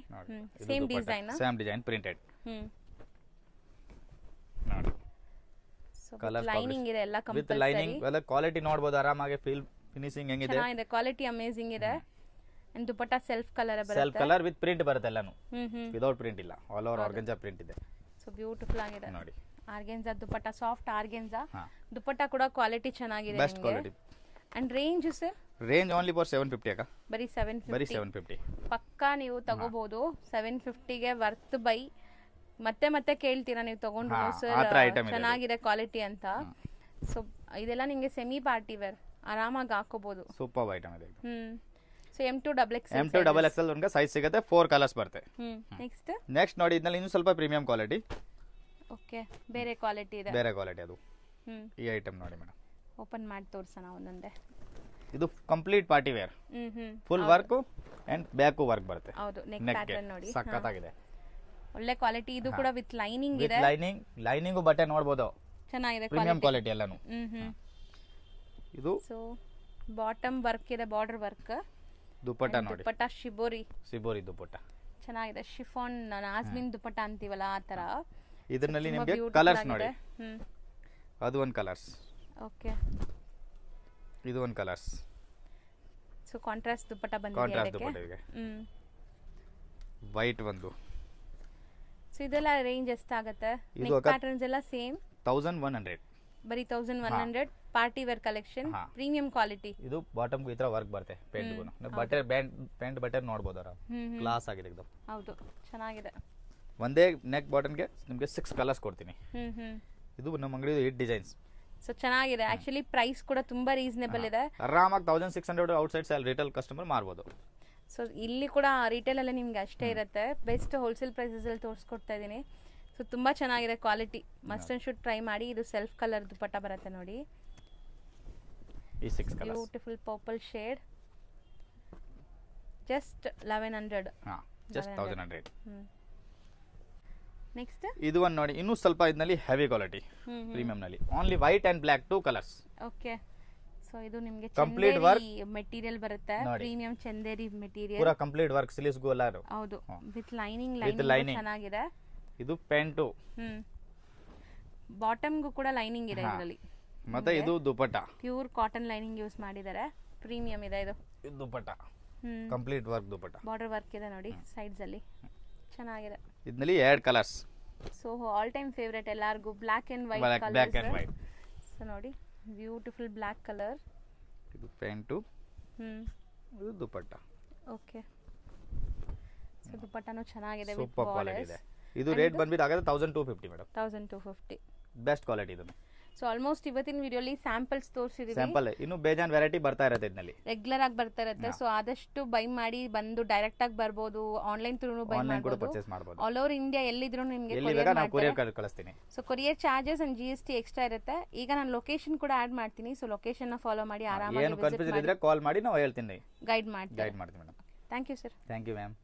Same design, same design printed ನೋಡಿ. ಸೊ ಲೈನಿಂಗ್ ಇದೆ ಎಲ್ಲ ವಿತ್ ಲೈನಿಂಗ್, ಎಲ್ಲ ಕ್ವಾಲಿಟಿ ನೋಡಬಹುದು ಆರಾಮಾಗಿ. ಫಿನಿಶಿಂಗ್ ಹೆಂಗಿದೆ, ಚೆನ್ನಾಗಿದೆ, ಕ್ವಾಲಿಟಿ ಅಮೇಜಿಂಗ್ ಇದೆ. ಅಂಡ್ ದುಪ್ಪಟ್ಟ ಸೆಲ್ಫ್ ಕಲರ್ ಬರುತ್ತೆ, ಸೆಲ್ಫ್ ಕಲರ್ ವಿತ್ ಪ್ರಿಂಟ್ ಬರುತ್ತೆ ಎಲ್ಲಾನು, ವಿದೌಟ್ ಪ್ರಿಂಟ್ ಇಲ್ಲ, ಆಲ್ ಓವರ್ ಆರ್ಗೆನ್ಜಾ ಪ್ರಿಂಟ್ ಇದೆ. ಸೊ ಬ್ಯೂಟಿಫುಲ್ ಆಗಿದೆ ನೋಡಿ. ಆರ್ಗೆನ್ಜಾ ದುಪ್ಪಟ್ಟ, ಸಾಫ್ಟ್ ಆರ್ಗೆನ್ಜಾ ದುಪ್ಪಟ್ಟ ಕೂಡ ಕ್ವಾಲಿಟಿ ಚೆನ್ನಾಗಿದೆ. Best quality. And range sir? Range only for 750 ಅಕ್ಕ, ಬರೀ 750. ಬರೀ 750 ಪಕ್ಕಾ ನೀವು ತಗೋಬಹುದು. 750ಗೆ ವರ್ತ್ ಬೈ. ಮತ್ತೆ ಮತ್ತೆ ಕೇಳ್ತೀರಾ ನೀವು ತಗೊಂಡ್ರು ಸರ್ ಚೆನ್ನಾಗಿದೆ ಕ್ವಾಲಿಟಿ ಅಂತ. ಸೊ ಇದೆಲ್ಲ ನಿಮಗೆ ಸೆಮಿ ಪಾರ್ಟಿ ವೇರ್ ಆರಾಮಾಗಿ ಹಾಕೋಬಹುದು. ಸೂಪರ್ ಐಟಮ್ ಇದೆ. ಸೊ M2XXL, M2XXL ಒಂದು ಸೈಜ್ ಸಿಗುತ್ತೆ, 4 ಕಲರ್ಸ್ ಬರುತ್ತೆ. ನೆಕ್ಸ್ಟ್ ನೋಡಿ, ಇದರಲ್ಲಿ ಇನ್ನೂ ಸ್ವಲ್ಪ ಪ್ರೀಮಿಯಂ ಕ್ವಾಲಿಟಿ. ಓಕೆ, ಬೇರೆ ಕ್ವಾಲಿಟಿ ಇದೆ, ಬೇರೆ ಕ್ವಾಲಿಟಿ ಅದು. ಈ ಐಟಮ್ ನೋಡಿ ಮೇಡಮ್, ಓಪನ್ ಮಾಡಿ ತೋರಿಸೋಣ ಒಂದೊಂದೇ. ಇದು complete party wear, full work and back work ಬರುತ್ತೆ. ಹೌದು, ನೆಕ್ ಪ್ಯಾಟರ್ನ್ ನೋಡಿ ಸಕ್ಕತ್ತಾಗಿದೆ, ಒಳ್ಳೆ ಕ್ವಾಲಿಟಿ. ಇದು ಕೂಡ ವಿತ್ ಲೈನಿಂಗ್ ಇದೆ, ಲೈನಿಂಗ್ ಬಟ್ಟೆ ನೋಡಬಹುದು, ಚೆನ್ನಾಗಿದೆ, ಪ್ರೀಮಿಯಂ ಕ್ವಾಲಿಟಿ ಎಲ್ಲಾನು. ಇದು ಸೊ ಬಾಟಮ್ ವರ್ಕ್ ಇದೆ, ಬಾರ್ಡರ್ ವರ್ಕ್. ದುಪ್ಪಟ್ಟ ನೋಡಿ, ದುಪ್ಪಟ್ಟ ಶಿಬೋರಿ ದುಪ್ಪಟ್ಟ ಚೆನ್ನಾಗಿದೆ, ಶಿಫಾನ್ ನಾಜ್ಮಿನ್ ದುಪ್ಪಟ್ಟ ಅಂತೀವಲ್ಲ ಆ ತರ. ಇದರಲ್ಲಿ ನಿಮಗೆ ಕಲರ್ಸ್ ನೋಡಿ, ಅದು ಒಂದು ಕಲರ್ಸ್, ಓಕೆ, ಇದು ಒಂದು ಕಲರ್ಸ್. ಸೊ ಕಾಂಟ್ರಾಸ್ಟ್ ದುಪ್ಪಟ್ಟ ಬಂದಿದೆ, ಕಾಂಟ್ರಾಸ್ಟ್ ದುಪ್ಪಟ್ಟ ಇದೆ, ವೈಟ್ ಒಂದು. ಸೊ ಇದೆಲ್ಲ ರೇಂಜ್ ಎಷ್ಟಾಗುತ್ತೆ? ನೆಕ್ ಪ್ಯಾಟರ್ನ್ಸ್ ಎಲ್ಲ ಸೇಮ್ 1100, ಬರೀ 1100. Party wear collection, premium quality. ಇದು ಬಾಟಮ್ ಈ ತರ ವರ್ಕ್ ಬರುತ್ತೆ, ಪೇಂಟ್ ಬಟರ್ ಪ್ಯಾಂಟ್ ಬಟರ್ ನೋಡಬಹುದು, ಕ್ಲಾಸ್ ಆಗಿದೆ एकदम. ಹೌದು, ಚೆನ್ನಾಗಿದೆ. ಒಂದೇ ನೆಕ್ ಬಾಟಮ್ಗೆ ನಿಮಗೆ 6 ಕಲರ್ಸ್ ಕೊಡ್ತೀನಿ. ಇದು ನಮ್ಮ ಅಂಗಡಿ 8 ಡಿಸೈನ್ಸ್. ಸೊ ಚೆನ್ನಾಗಿದೆ, ಆಕ್ಚುಲಿ ಪ್ರೈಸ್ ಕೂಡ ತುಂಬಾ ರೀಸನೇಬಲ್ ಇದೆ. ಆರಾಮಾಗಿ 1600 ಔಟ್ಸೈಡ್ ಸೇಲ್ ರಿಟೇಲ್ ಕಸ್ಟಮರ್ ಮಾರಬಹುದು. ಸೊ ಇಲ್ಲಿ ಕೂಡ ರಿಟೇಲ್ ಅಲ್ಲಿ ನಿಮ್ಗೆ ಅಷ್ಟೇ ಇರುತ್ತೆ, ಬೆಸ್ಟ್ ಹೋಲ್ಸೇಲ್ ಪ್ರೈಸಸ್ ಅಲ್ಲಿ ತೋರಿಸ್ಕೊಡ್ತಾ ಇದೀನಿ. ಸೊ ತುಂಬಾ ಚೆನ್ನಾಗಿದೆ quality, must and should try ಮಾಡಿ. ಇದು ಸೆಲ್ಫ್ ಕಲರ್ ದುಪ್ಪಟ್ಟ ಬರುತ್ತೆ ನೋಡಿ, ಈ 6 colours, beautiful purple shade, just 1100. Just 1100. Next ಇದು ಒಂದು ನೋಡಿ, ಇನ್ನೂ ಸ್ವಲ್ಪ ಇದರಲ್ಲಿ ಹೆವಿ ಕ್ವಾಲಿಟಿ ಪ್ರೀಮಿಯಂ ನಲ್ಲಿ, only white and black 2 colours. Okay, so ಇದು ನಿಮಗೆ ಕಂಪ್ಲೀಟ್ ವರ್ಕ್ ಮೆಟೀರಿಯಲ್ ಬರುತ್ತೆ, ಪ್ರೀಮಿಯಂ ಚಂದೇರಿ ಮೆಟೀರಿಯಲ್, ಪೂರಾ ಕಂಪ್ಲೀಟ್ ವರ್ಕ್, ಸ್ಲೀವ್ಸ್ ಗೋ ಎಲ್ಲಾರು. ಹೌದು, ವಿತ್ ಲೈನಿಂಗ್ ಚೆನ್ನಾಗಿದೆ. ಇದು ಪ್ಯಾಂಟ್, ಬಾಟಮ್ ಗೂ ಕೂಡ ಲೈನಿಂಗ್ ಇದೆ ಇದರಲ್ಲಿ. ಮತ್ತೆ ಇದು dupatta, pure cotton lining use ಮಾಡಿದ್ದಾರೆ, ಪ್ರೀಮಿಯಂ ಇದೆ ಇದು. Dupatta complete work dupatta, border work ಇದೆ ನೋಡಿ ಸೈಡ್ಸ್ ಅಲ್ಲಿ, ಚೆನ್ನಾಗಿದೆ. ಇದರಲ್ಲಿ 2 ಕಲರ್ಸ್. ಸೊ ಆಲ್ ಟೈಮ್ ಫೇವರೇಟ್ ಎಲ್ಲಾರ್ಗೂ, black and white colours. Black and white. So ನೋಡಿ, ಬ್ಯೂಟಿಫುಲ್ ಬ್ಲಾಕ್ ಕಲರ್. ಇದು ಪ್ಯಾಂಟ್, ಇದು ದುಪ್ಪಟ್ಟ. ಓಕೆ, ಸೊ ದುಪ್ಪಟ್ಟನೂ ಚೆನ್ನಾಗಿದೆ, ಸೂಪರ್ ಕ್ವಾಲಿಟಿ ಇದೆ. ಇದು ರೇಟ್ ಬಂದ್ಬಿಟ್ಟು ಆಗುತ್ತೆ 1250 ಮೇಡಮ್. 1250 ಬೆಸ್ಟ್ ಕ್ವಾಲಿಟಿ ಇದು. ಸೊ ಆಲ್ಮೋಸ್ಟ್ ಇವತ್ತಿನ ವಿಡಿಯೋಲಿ ಸ್ಯಾಂಪಲ್ಸ್ ತೋರಿಸಿದೀವಿ. ಸ್ಯಾಂಪಲ್ ಇನ್ನು ಬೇಜಾನ್ ವೆರೈಟಿ ಬರ್ತಾ ಇರುತ್ತೆ ಇದರಲ್ಲಿ, ರೆಗ್ಯುಲರ್ ಆಗಿ ಬರ್ತಾ ಇರುತ್ತೆ. ಸೊ ಆದಷ್ಟು ಬೈ ಮಾಡಿ, ಬಂದು ಡೈರೆಕ್ಟ್ ಆಗಿ ಬರ್ಬೋದು, ಆನ್ಲೈನ್ ಥ್ರೂ ಬೈ ಮಾಡಬಹುದು. ಆಲ್ ಓವರ್ ಇಂಡಿಯಾ ಎಲ್ಲಿದ್ರು ನಿಮಗೆ ಕೊರಿಯರ್ ಕಳಿಸ್ತೀನಿ. So courier charges and GST extra ಇರುತ್ತೆ. ಈಗ ನಾನು ಲೊಕೇಶನ್ ಕೂಡ ಆಡ್ ಮಾಡ್ತೀನಿ, ಸೊ ಲೊಕೇಶನ್ ನ ಫಾಲೋ ಮಾಡಿ ಆರಾಮಾಗಿ ಏನು ಕನ್ಫ್ಯೂಷನ್ ಇದ್ರೆ ಕಾಲ್ ಮಾಡಿ, ನಾವು ಹೇಳ್ತೀನಿ, ಗೈಡ್ ಮಾಡ್ತೀನಿ. Madam. Thank you sir. Thank you ma'am.